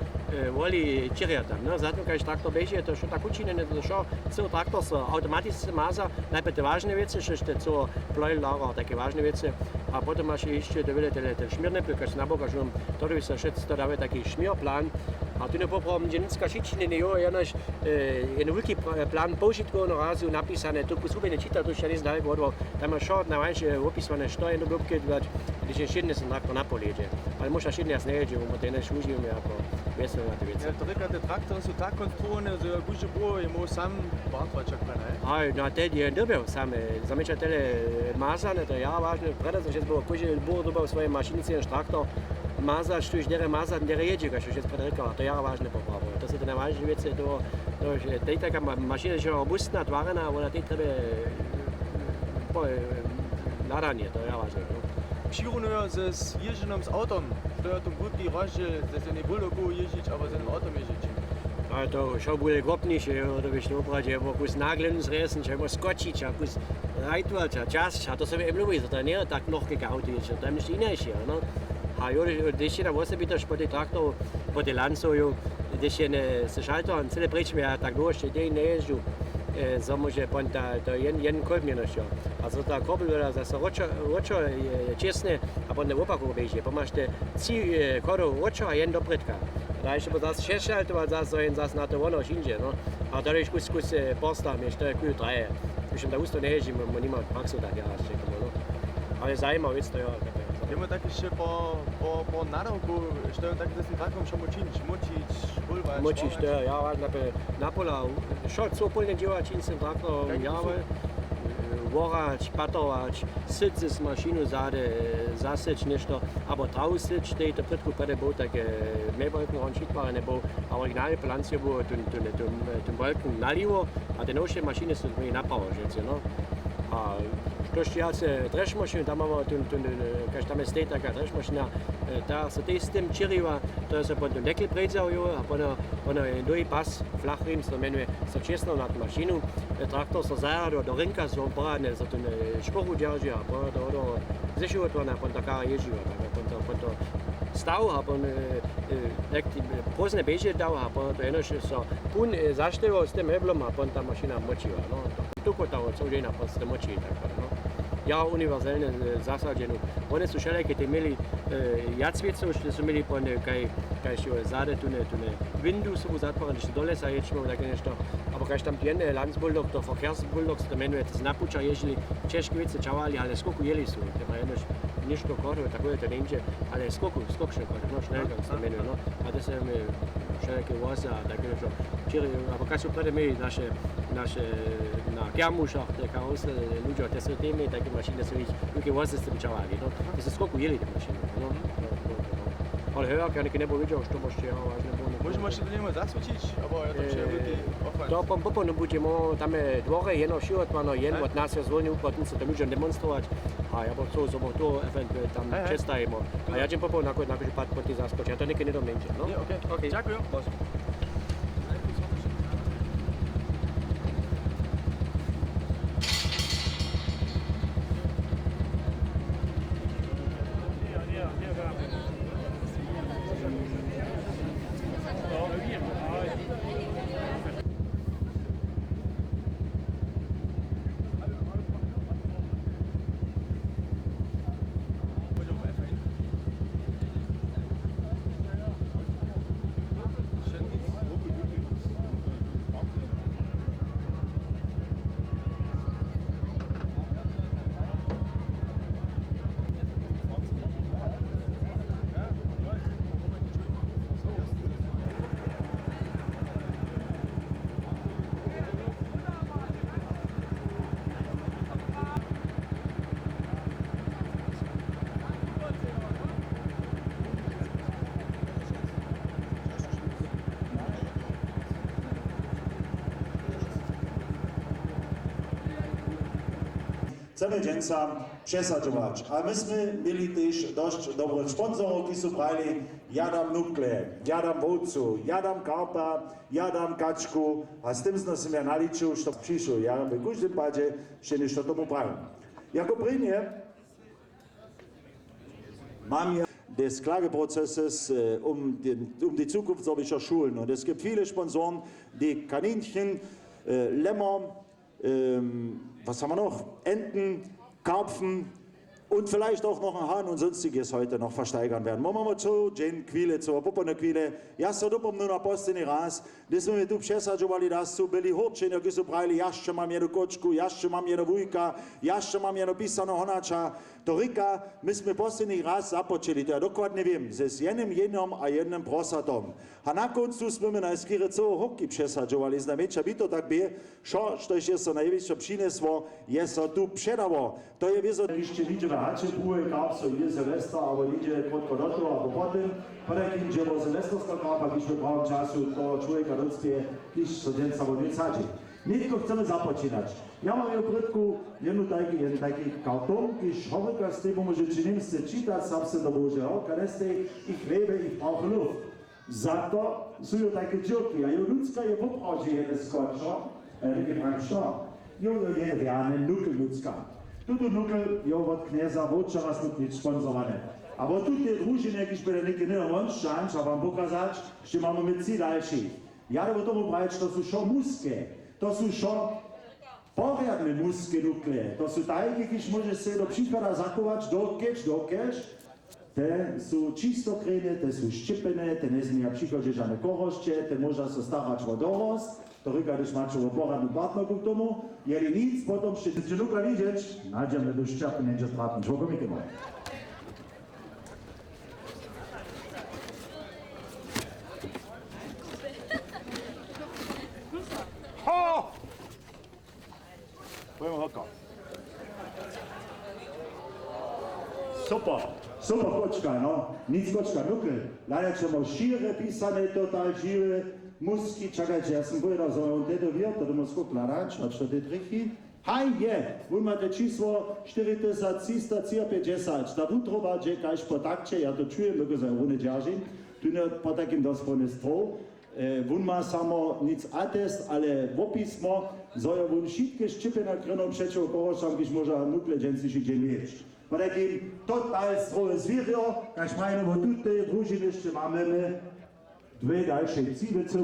voli čirja tam, no, zato kaj traktor beže, to što tako učinjeno, da što cel traktor se automatično maza, najprej te važne vece, še te celo ploj lager, take važne vece, a potom máš ešte te šmirne plky, na boka, že to by sa všetko dáva taký šmirplán, a tu nepopravím, že nicka šičine ne jo, jenož jen veľký plán použitku na razu napísané, tu kusube nečítal, to ešte nezdali vodvo, tam máš šort na vanše opisované, što je dobky, když je šedne som traktor na polieđe, ale možda šedne jas nejeđe, bo te než užijeme ako veselo na te vece. To rekla, te traktory sú tak konstruované, že guže było je môj sam bartvačak, ne? Aj, no teď je dobre same, zamečatele mazane, to je ja vážne, preto že bylo, kuže bylo dobre svoje mašinice, než traktor, mazač, tu dere mazat, dere jeđe, kao što je predrekala, to je ja vážne popravo. To su te najvažnije vece, že teď taká mašina, že je robustná, tvarena, ona teď treba nadanie, to je ja vážne. Přirovnuję ze jeżdżeniem z autem, to je to budki rozdziel, że się nie buldoku jeździć, aber z autem jeździć. A to šo bude gropnejšie, to byš to opravdu, bo kus naglen zresen, že mo skočiť, a kus rajtvať, a čas, a to sa mi ľúbi, to nie je tak ľahké auto jeździć, to je niečo inejšie, no. A jo, když je na vosebitoš po tej traktoru, po tej lancoju, když je se šaltorom celé preč, ja tak dôšte, dej neježdžu, so môže pon to jen kolbnenoš, jo. A so tá kobel zase ročo je čestné, a pon opaku beží, pomáš te 3 kodov ročo a jen do predka. Da ešte zase 6 šaltov a zase na to ono šinže, no. A tady je kus postav, ešte je kujú traje. Už da ústo neježdím, nemá praxu tak ja ešte, no. Ale zajímavé vec to je. Wiemy tak jeszcze po nadawku, że tak z tym traktorem się močić, bulwać. Močić, to ja važno na pola, šo co polne djeva čin sem traktor jave, vorać, patować, syć z mašinu zasyć nešto, abo travu syć, tej to predku prede bol také mebolken on šitbare nebo, a originálne plancje było ten bolken nalivo, a te novšie mašiny sú mi napravo, že no. A Dość jace dreszmašinu, tam mamy kaž tam je stej taká dreszmašina, ta se tej s tým čiriva, to je se potom dekl predzaujo, a ono je dojí pas, flachrým, se to menuje, se česno nad mašinu, traktor se zajado do rinka, se on poradne, se tu šporu drží, a potom do zešivotvorna, a potom taká ježiva, potom stav, a potom pozne beže dal, a potom to jednož se pun zašteval s tým heblom, a potom ta mašina močiva, no. Tuko tam odsoužena, pa se močí, tak no. Ja univerzalne zasađenu. One su šeleke te imeli jacvjeco, što su imeli po kaj što zade tu ne windu su zatvorene, što dole sa ječimo, tako nešto. Aber kaj tam tjene Landsbulldog, to Verkehrsbulldog, to menuje, to znapuča ježili, češki vice čavali, ale skoku jeli su. Tema jednož niško korove, tako je to neđe, ale skokšne korove, no šnelka se menuje, no. A to se mi šeleke voza, tako nešto. Čiri, aber kaj su prede mi naše na kermušach, te karosle, ľudia, te sú témy, také mašiny sú ich veľké vozy s tým čavali, no. To sú skoku jeli tie mašiny, no. Ale höher kann ich nicht powiedział, što možete, ale nebude. Možemo še do njemu zasvičić, abo je to še veliki ofan. To potom budeme tam dvore jedno život, malo jen od nas je zvolni uplatnice, da môžem demonstrovať. A ja bom chcel, zobo to eventuálne tam čestajemo. A ja ćem potom nakože pat po tý zaskočí. Ja to nekedy nedomnenčím, no? Okay. Ďakujem. Chcemy dżęca przesadzować, a myśmy mieli też dość dobrych sponsorów, którzy brali Jadam Nukle, Jadam Wodcu, Jadam Karpa, Jadam Kaczku, a z tym sobie ja naliczył, że przyszło, ja w każdym padzie się nie to tomu brałem. Jako prynie mam ja des Klageprozesses um die Zukunft solcher Schulen. Und es gibt viele Sponsoren, die Kaninchen, Lämmer, was haben wir noch? Enten, Karpfen und vielleicht auch noch ein Hahn und sonstiges heute noch versteigern werden. Machen wir zu, Jen Quile, zu Popone Quile, ja, so dupom nur na postini raz, das wir tu przesadżowali das zu byli horčeni, jak su pravili, jašće mam jednu kočku, jašće mam jednu vujka, jašće mam jednu pisano honača, to rika, my smo postini raz započeli, to ja dokładnie wiem, z jednym a jednym prosatom. A na koncu smo my na skire co hoki przesadżowali, znamiecia by to tak bie, što je so największe przynesło, je so tu przedało. To je wieso, jeszcze widzimy hače buhe, gab so je Silvester, aber idzie krótko do toho, a potem, potem idzie bo Silvesterska kapa, když v pravém času toho človeka dospie, když so den samovic sadzi. Nitko chcemy započínać. Ja mam w brytku jeden taki karton, když horyka z tego może Niemcy czytać, sam se do Bożego, kaneste ich lebe, ich brauche Luft. Za to są takie dziurki, a ludzka je popraży jeden skoczo, nie wiem co. Je wiane nukel ludzka. Tuto nukel je od knieza Wodczara nic sponsorowane. Aber tu te družine, když bude neki ne monščanč, a vám pokazać, že máme medzi další. Ja do tomu pravič, to sú šo muske, to sú šo poriadne muske nukle. To sú tajky, když môžeš se do příklada zakovač, dokeč, te sú čistokrene, te sú ščipené, te nezmia příklad, že žádne korošče, te môža sa starať o dorost, to ryka, když máš o poradnú partnerku k tomu, jeli nic, potom ešte nukla vidieť, nájdeme do šťapne, že strátnič, vokomike moje. Pojďme hoko. Super kočka, no. Nic kočka, nukle. Ladačemo šire pisane, total žive, muski, čakajte, ja sam povedal, že on tetoviert, to doma skok ladač, a čo te trichy? Haj je, vy máte číslo 4350, da vutrovače, kaž po takče, ja to čujem, lebo sa rune ďažím, tu ne po takým dospone strov, wun ma samo nic atest, ale w opismo, so ja wun wszystkie szczypy na kreną przeciw koroszam, gdyż może nukle dżęcysy dzień mieć. Po takim total stroje zwierzę, każ majno, bo tutaj drużyny jeszcze mamy dwie dalsze cíle co.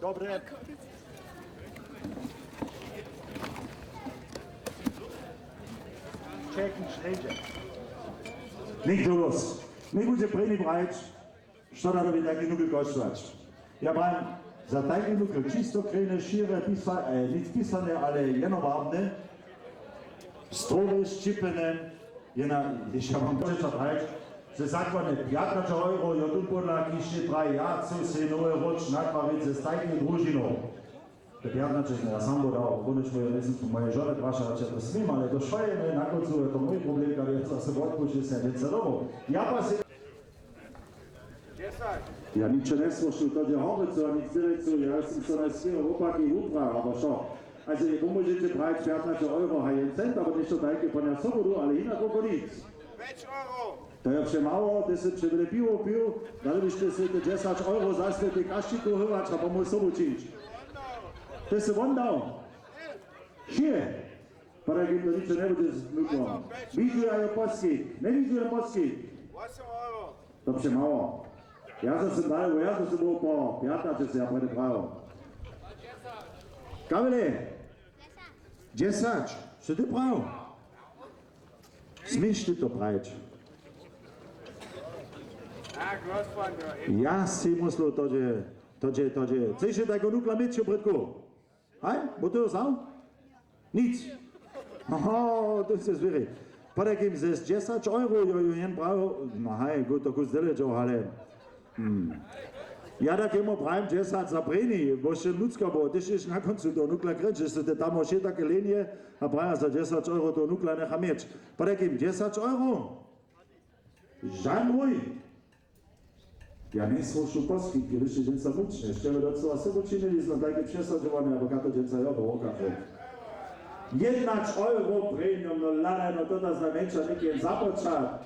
Dobre. Czekaj, śledzie. Nikt do los. Nie będzie prejny brać. Što da bi taki nukle koštovač? Ja pravim, za taki nukle čisto krene, šire, nic pisane, ale jednobarvne, strove, ščipene, když ja vam počeća praviti, se zakladne 15 euro, jo tu podla, kište pravi, ja, co se nove roč nakvarit se s takim družinom. Te 15 ja sam bo dao, konečno je resnicu moje žene praša, da će to svim, ali to što je me, na koncu je to moj problem, kad je se odpuši se, već se dobo. Ja pa se Ja nič ne slušam, to je horico, a nic direkcu, ja sam se najsvira opaki upra, aber šo. Also ihr możecie brać 15 euro, a 1 cent, aber nicht so dajke po na sobodu, ale inak oko nic. 5 euro! To je przemało, ty si przebyle piwo pił, dali byście sobie te 10 euro zasle ty kaściku chywać, a pomóż sobą czynić. Ty si wondał. Hier. Para gibt to nic nie będzie zmykło. Widziu ja Polski, nie widziu ja Polski. 8 euro! To przemało. Ja sam dał, ja sam był po 15 ja będę brał. Kamile. 10. Co ty brał? Zmieść ty to brać. Ah, Großfreund, Ja si musel to je. Chceš je tako nukla meč, Britku? Hej, bo to sam? Nic. Aha, to se zveri. Pa da kim ze 10 euro jo jen prav, no hej, gut, tako zdele jo, ale. Ja, da kemo pravim 10 za preni, bo še nutska bo, ty šeš na koncu to nukla kreč, že se te tamo še take linije, a praja za 10 euro to nukla necha meč. Pa da kim 10 euro? Žan môj. Ja nie słucham Polski, kiedy się dzień samocznie. Jeszcze do co sobie czynili, znam takie przesadzowane, bo kato dzień cajowo okaże. 1 euro premium, no lada, no to da znamieńcza niekie zapoczat.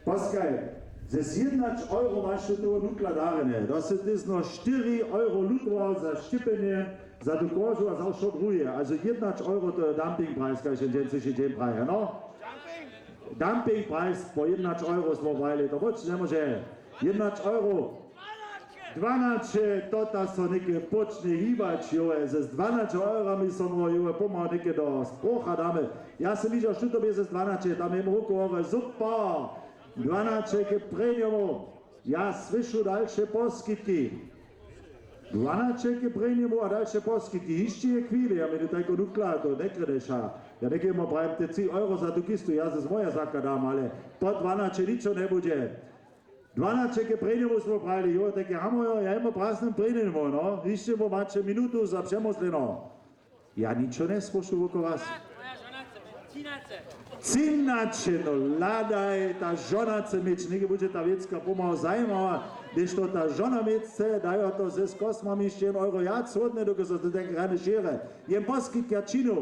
Poskaj, ze 1 euro masz tu nukla darene. To jest też no 4 euro lutro za szczypenie, za tu kożu, a za szodruje. Also 1 euro to jest dumpingpreis, kaj się dzień się dzień praje, no? Dumpingpreis po 1 euro zwowali, to wódź nie może. 1 euro. 12 to są niekie poczne hibać, joe, ze 12 eurami są joe pomał niekie do sprocha damy. Ja sam widział, że to jest 12, tam im ruku, super. 12 premium. Ja słyszę dalsze poskitki. 12 premium, a dalsze poskitki. Jeszcze je chwilę, ja mnie tego nukla, to nie kredesza. Ja nie wiem, prawie te 3 euro za tu kistu, ja ze moja zaka dam, ale po 12 niczo nie będzie. 12 premium smo pravili, jo, takie hamo, ja imam prasnem premium, no. Jeszcze bo macie minutu za przemysleno. Ja niczo nie słyszę oko was. Cinace, no ladaj, ta žona chce mieć, nie będzie ta wiecka pomału zajmała, gdyż to ta żona mieć chce, dają to ze skosmami jeszcze 1 euro, ja cudne, dokąd to tak rane szere. Jem polski kwiacinu,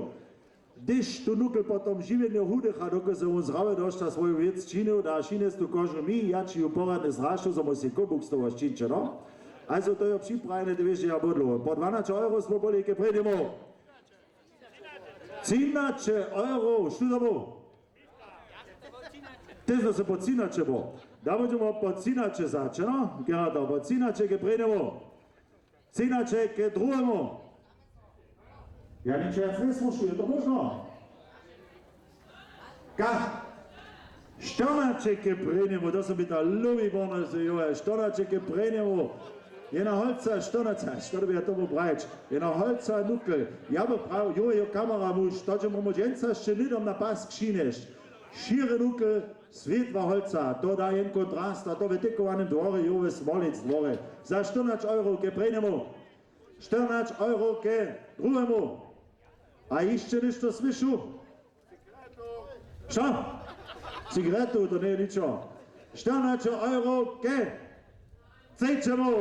gdyż tu nukel potom żywienie hudycha, dokąd se on zrawe doszta swoją wiec činu, da šines tu kožu mi, ja ci uporadne zraštu, so musi kubuk z toho ščinče, no? Also to je připravene, da wiesz, ja budlo. Po 12 euro smo boli, ke predimo. 13 euro, što to bo? Tesno se po 13 bo. Da budemo po 13 zače, no? Gerardo, po 13 ke predimo. 13 ke drugemo. Ja ničego ne slušam, je to možno? Ka? 14 ke predimo, to so bi ta ljubi bonus, joje, 14 ke predimo. Jedna holca, 14, što bi ja tomu brać, jedna holca nukel. Ja bi prav, jo kamera muž, to ćemo mođenca še lidom na pas kšineš. Šire nukel, svetva holca, to da jen kontrast, a to v tekovanem dvore, jo v Smolnic dvore. Za 14 euro ke predimo, 14 euro ke drugemu. A jeszcze nešto słyšu? Čo? Cigaretu, to nie je ničo. 14 euro ke? Chcejčemo!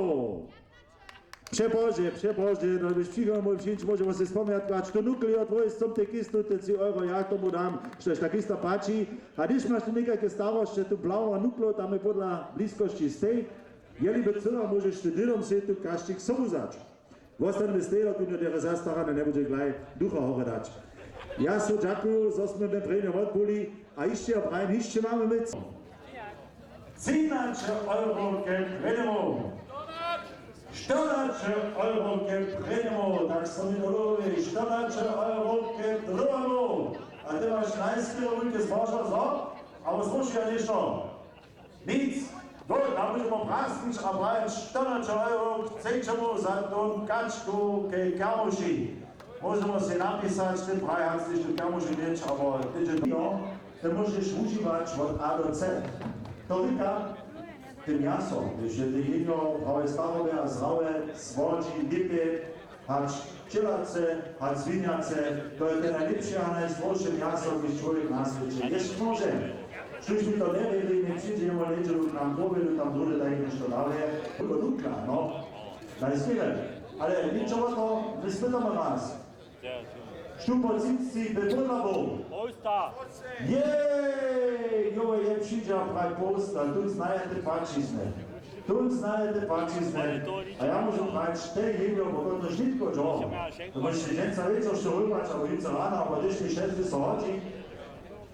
Przepożdzie, no byś przyjechał mój wziąć, możemy sobie wspomnieć, to nukli od twojej stąpy kistu, te 3 euro, ja tomu dam, przecież ta kista pači. A když masz tu niekajkie starość, że tu blało nuklo, tam je podla bliskości z tej, jeli by cena, możesz ty dylom się tu kaščik sobu zač. Vostan vestero, tu nie zastarane, ne bude gleich ducha horedać. Ja so dziękuję, że sme ten trener odbuli, a jeszcze prajem, jeszcze mamy mit. 13 euro ke predemo. 14 euro ke predemo, tak są minorowi, 14 euro ke drugemu. A ty masz najskierowunkie zboża, co? A usłyszy ja jeszcze. Nic. Da budemo prasnič, a prajem 14 euro, chcejčemo za tą kačku ke kamuši. Możemy sobie napisać, ten prajan chceš tu kamuši mieć, aber tydzień no, to możesz używać od A do C. To wyka tym miasto, gdyż ty jedno prawie starowe, a zrawe, swodzi, lipy, hać cielace, hać zwiniace, to jest ten najlepsze, a najzdrowsze miasto, gdyż człowiek na świecie. Jeszcze może. Šuš mi to ne vedi, ne přijdemo neđeru k nám dovedu, tam bude da im nešto dale. Koliko dukla, no. Najspěle. Ale ničeho to, my jsme tam raz. Štupocinci bebudlabou. Osta! Jej! Jo, je přijdža praj posta, tu znajete pačizne. Tu znajete pačizne. A ja môžem prať 4 jedno, bo to štitko, čo? To môžete ženca veco, što vylpať, alebo jímca rána, alebo dešli 6 sa hodí.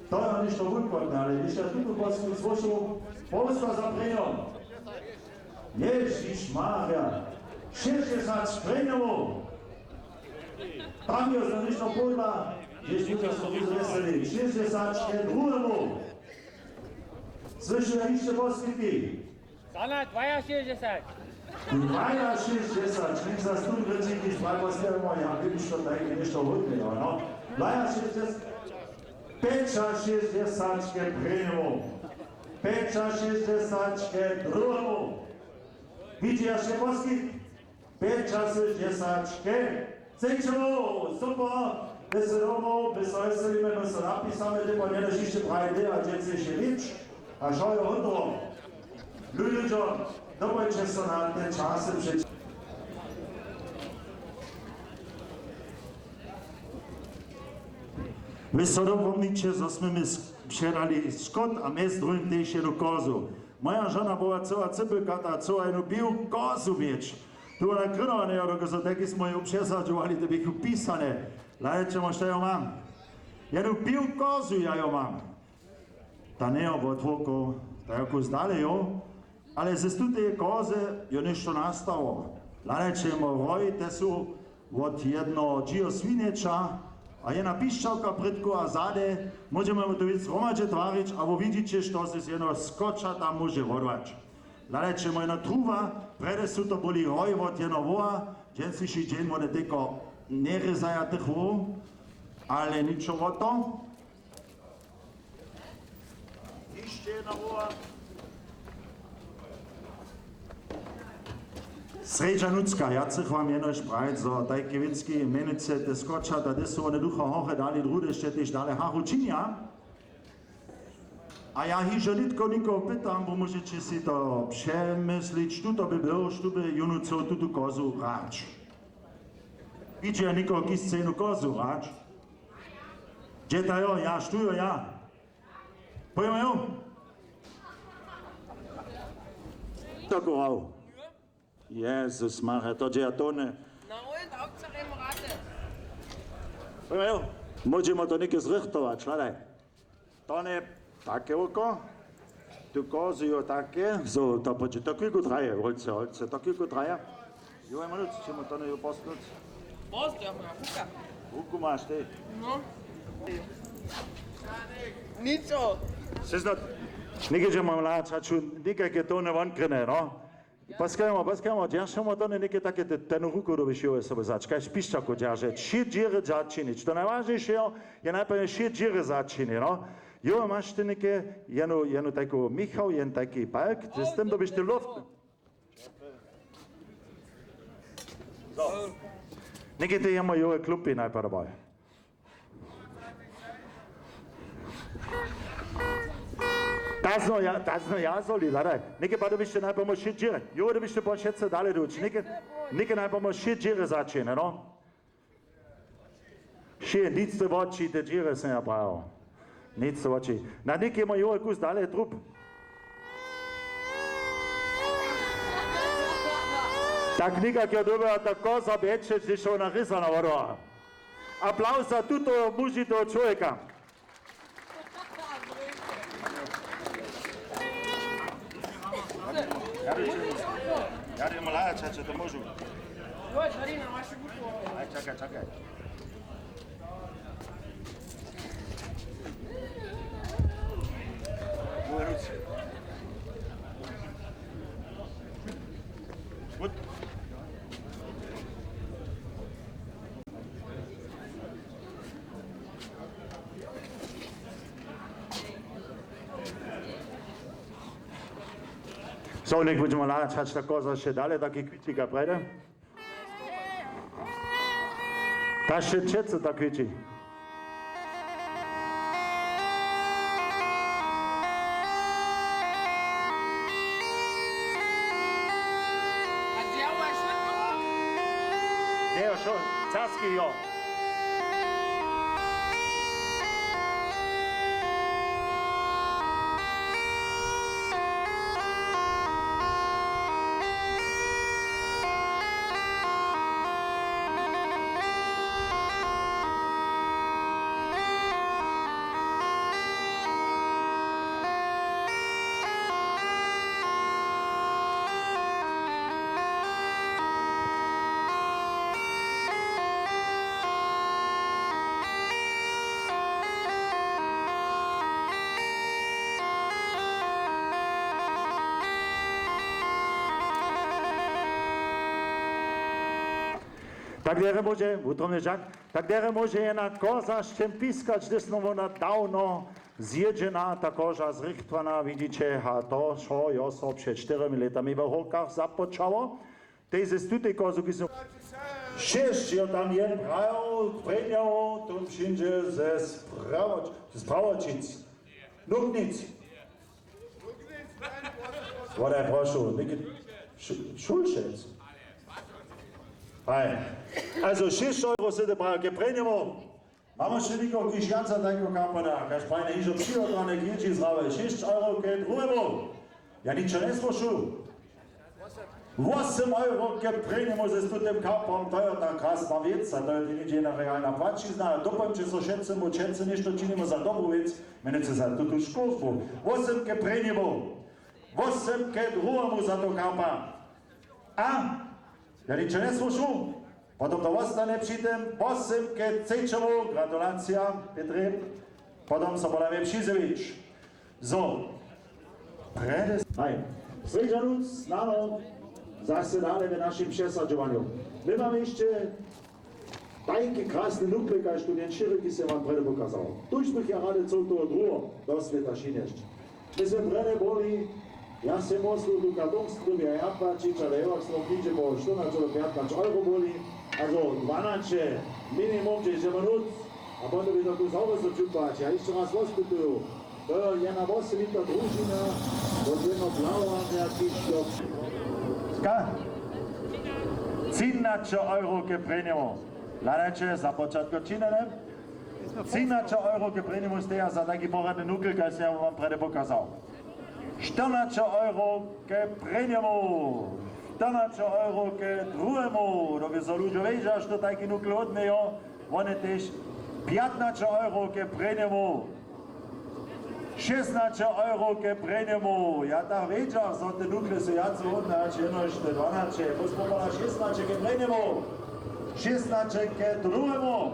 To je niečo vylpotné, ale když ja tuto posku zvošu, posta za preňom. Ježiš Mária, 60 preňomov. Tam je to niečo podľa, když ľudia sú vyzveseli, 60 druhému. Slyšeli ešte poskytky. Sana, 62. 62, nech sa stúd rečíky z Prajboskému, ja keby to tak niečo hodne, no. 62, 65 preňomov. 65 druhému. Vidí ešte poskytky? 65. Cečo, super, bez domov, bez veselíme, my sa napísame, že po nenežište prajde a že si ešte nič. A čo je hotovo? Ľuďom, dobojte sa na ten čase před... My sa dopomniče, že sme mi včerali skot a my s druhým tiež jednu kozu. Moja žena bola celá cipelkata, celá jednu bijú kozu vieč. Tu na krnované, dok so taky smo ju přesađovali, da bih ju pisane. Laječemo šta jo mám. Jednu bijú kozu ja jo mám. Ta ne jo bod toliko, ta jo kus dale jo, ale ze stute koze jo nešto nastalo. Laječemo rojite su od jedno džio svineča, a jedna piščalka predko a zade, môžeme to víc romadže tvarič, a vo vidíte, što se z jedno skoča tam môže vodvať. Laleče mojna truva, prede su to boli hoj od jedno voa, džensiši džen mone teko nerezajate chvu, ale ničo o to. Ešte jedna voa. Sređa Nucka, ja cech vam jednož prajt, zo tajke vicky menice te skočata, kde su one ducha hoche dali drude, ešte tež dali haru činia. A ja hižo litko nikoho pytam, bo môžete si to přemysliť, što to by bylo, što by junu celú tútu kozu ráč. Vidíte nikoho, ký chce jednu kozu ráč? Kde ta jo, ja, štujo ja. Pojďme jo? To koral. Jezus Maria, to je to ne. Na und, Hauptsache im Rate. Pojďme jo? Môžeme to niekde zrechtovať, šladaj. To ne... Také oko, tu kozu jo také, so to počet, to kvíku traje, holce, to kvíku traje. Jo, je manúc, čemu to ne jo postnúť? Post, ja mám huka. Huku máš ty. No. Nico. Seznat, nikde mám láčaču, nikde to ne vankrene, no. Paskajmo, ďašamo to ne nikde také ten ruku do vyššieho sebe začkaj, špiščako ďaže, 4 džíry začiniť. To najvážnejšie je najprv 4 džíry začiniť, no. Jo, máš ty neke, jenu takú Michal, jen taký park, s tým dobiš ty luft. So. Neke ty jemo jo klupy najprv dabei. Das no ja soli, ladaj. Neke pa dobiš ty najprv mo shit džire. Jo, dobiš ty po šetce dale duč. Neke najprv mo shit džire začine, no. Šit, nic te voči, te džire sem ja pravil. Nic so oči. Na nekje ima jo kus dale trup. Tak nikak je dobra tako za beče, če šo narisana voda. Aplauz za tuto mužitého človeka. Ja idem lajača, če to môžu. Jo, tady na vašu buku. Aj, čakaj. Gut. So, nek budemo láčať tako zaše dale, taký kvičíka prejde. Ta še čece ta kvičí. Nie, šo, carski, jo. Tak dere może, utromny Žak, tak dere może jedna koza szczępiskać, gdyż no ona dawno zjedzona, ta koza zrychtwana, widzicie, a to, co ja so przed 4 latami w Horkach započało, to jest tutaj kozu, ki są 6, ja tam jen prawo, premiało, to wszędzie ze Sprawočic, Nugnic. Woda, proszę, Schulschetz. Also 6 € sind dabei gebrennemo. Mamy jeszcze nikogo kiszjanca takiego kampana, każ fajne iżo przyrodane kieczy zrawe. 6 € gebrennemo. Ja nic nie sposzu. 8 € gebrennemo ze stutem kampam, to jest tak kras na wiec, a to jest nie na realna płacizna. Dopam, czy so szence, mo czence nešto czynimy za dobrą wiec, mianowicie za tutu szkolstwo. 8 gebrennemo. 8 gebrennemo za to kampam. A ja nic nie słyszę. Potem do ostane przytem 8 kecečevo, gratulacja Petry. Potem so podamy Pšizewicz. So. Nein. Sređan uns, nano, zase dalej w naszym przesadziowaniu. My mamy jeszcze takie krasne nukle, kaj student Širik se vam prede pokazał. Tuż bych ja rade co to drugo do sveta šinešć. My sme prede boli. Ja sam oslu do kartonskog ja Japačić, ali evo smo priđe po 14-15 € boli, also 12 minimum, že ćemo nut, a potom bi to tu zauvezno čupač, ja jeszcze raz vospituju, to je jedna 8 litra družina, od jednog plavanja, kišljog. Ska? 13 € gebrenimo. Ladače, za počatko činene, 13 € gebrenimo steja za taki poradny nukel, kaj sam vam prede pokazal. 14 € gebrenimo. 14 € gedrujemo, da bi za ľudia vedeli, što taki nukle odnejo, one tež 15 € gebrenimo. 16 € gebrenimo. Ja tak vedel, za te nukle so jaco odnač, jedno ešte 12, pospomala 16 gebrenimo. 16 gedrujemo.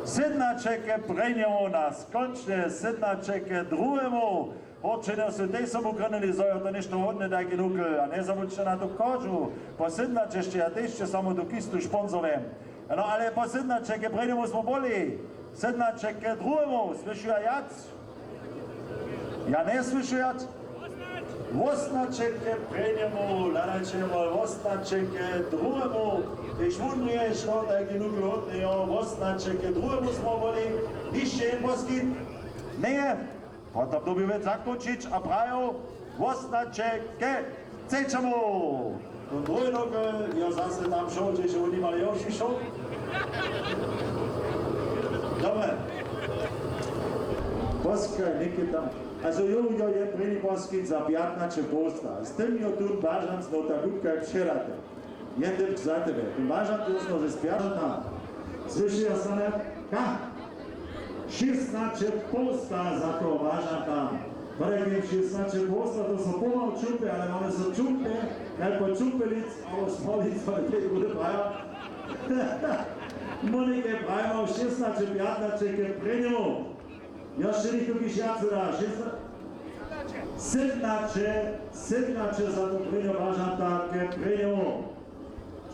17 gebrenimo nas, končne 17 gedrujemo. Odčine su te samo krenuli zove, to nešto hodne da je nukle, a ne zavuče na tu kožu. Posljednače še, ja tež samo tu kistu šponzovem. No, ale posljednače, ke predemo smo boli. Sednače, ke drujemo, slyšu ja jac? Ja ne slyšu jac? Osnače, ke predemo, ladačemo, osnače, ke drujemo. Tež vunduješ, no, da je nukle hodne, jo, osnače, ke drujemo smo boli. Išće en poskin? Ne, potom dobíme zakončiť a prajú osnače kecečemo. To druhý ja zase tam šel, že oni mali Joši šel. Dobre. Poskaj, nekaj tam. Also jo je první poskyt za 15 posta. S tým jo tu vážanc, no tak ľudka je přerate. Jedem za tebe. Tu vážanc to že spiažatá. Slyšia sa ne? Ka? 16 posta za to vážanka. Prvým 16 posta, to sú pomal čupe, ale máme so čupe, jako čupelic, alebo smolic, ale keď bude praja. Monike prajmo 16, 15, keď preňo. Još nikto kišiacu dá, 17 za to preňo vážanka, keď preňo.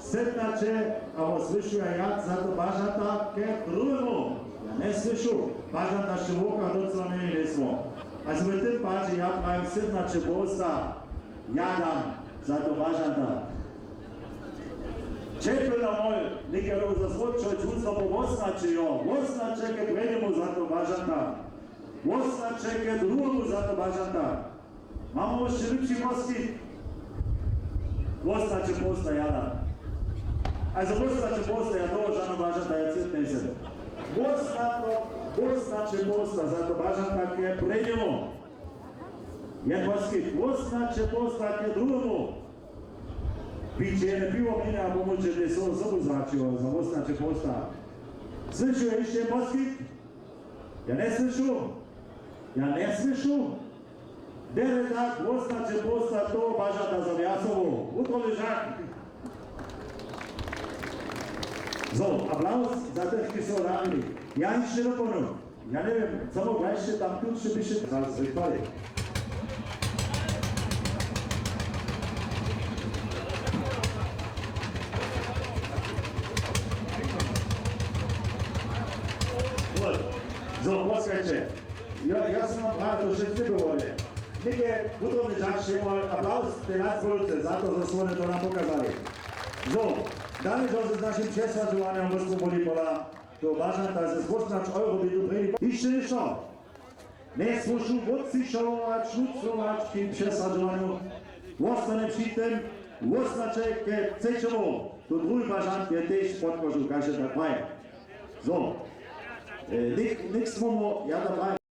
17, alebo slyšuja jac za to vážanka, keď druhého. Ne slyšu, vážam naše voka docela menili smo. A sme tým páči, ja prajem 17 posta, ja dám za to vážanta. Čepila môj, nikero za svoj čovječ úcno po 18, jo. 18, keď prejdemo za to vážanta. 18, keď druhú za to vážanta. Máme ešte lepší mosky? 18 posta, ja dám. Also postaće posta, ja to žano bažanta je citne se. Postaće posta, zato bažanta je pređemo. Jedvarski, postaće posta je drugomu. Piće jedne pivo mine, a pomoćete se sobu zračio za postaće posta. Slišu je išće Moskit? Ja ne slišu? Ja ne slišu? Deretak, postaće posta, to bažanta za Vjasovu. Utroli žak. So, Applaus za teh, ki so radili. Ja nič ne dopolnil. Ja ne vem, samo gledajte tam tudi še piše. Zdaj se hvali. So, poskajte. Ja sam vam prav, to še ste govorili. Nekaj utrobni žak še imamo aplauz, te najboljice, zato za svoje to nam pokazali. So, danes z našim przesadzovanjem vrstvu Bolipola, to bažanta ze sportnač Eurobitu prili. Išće nešto. Ne slušu odsišovač, šucovač k przesadzovanju. Ostane pri tem, označaj ke cečevo. To drugi bažant je tež podkožu, kaže tak maje. So, nik smo mu, ja da pravi.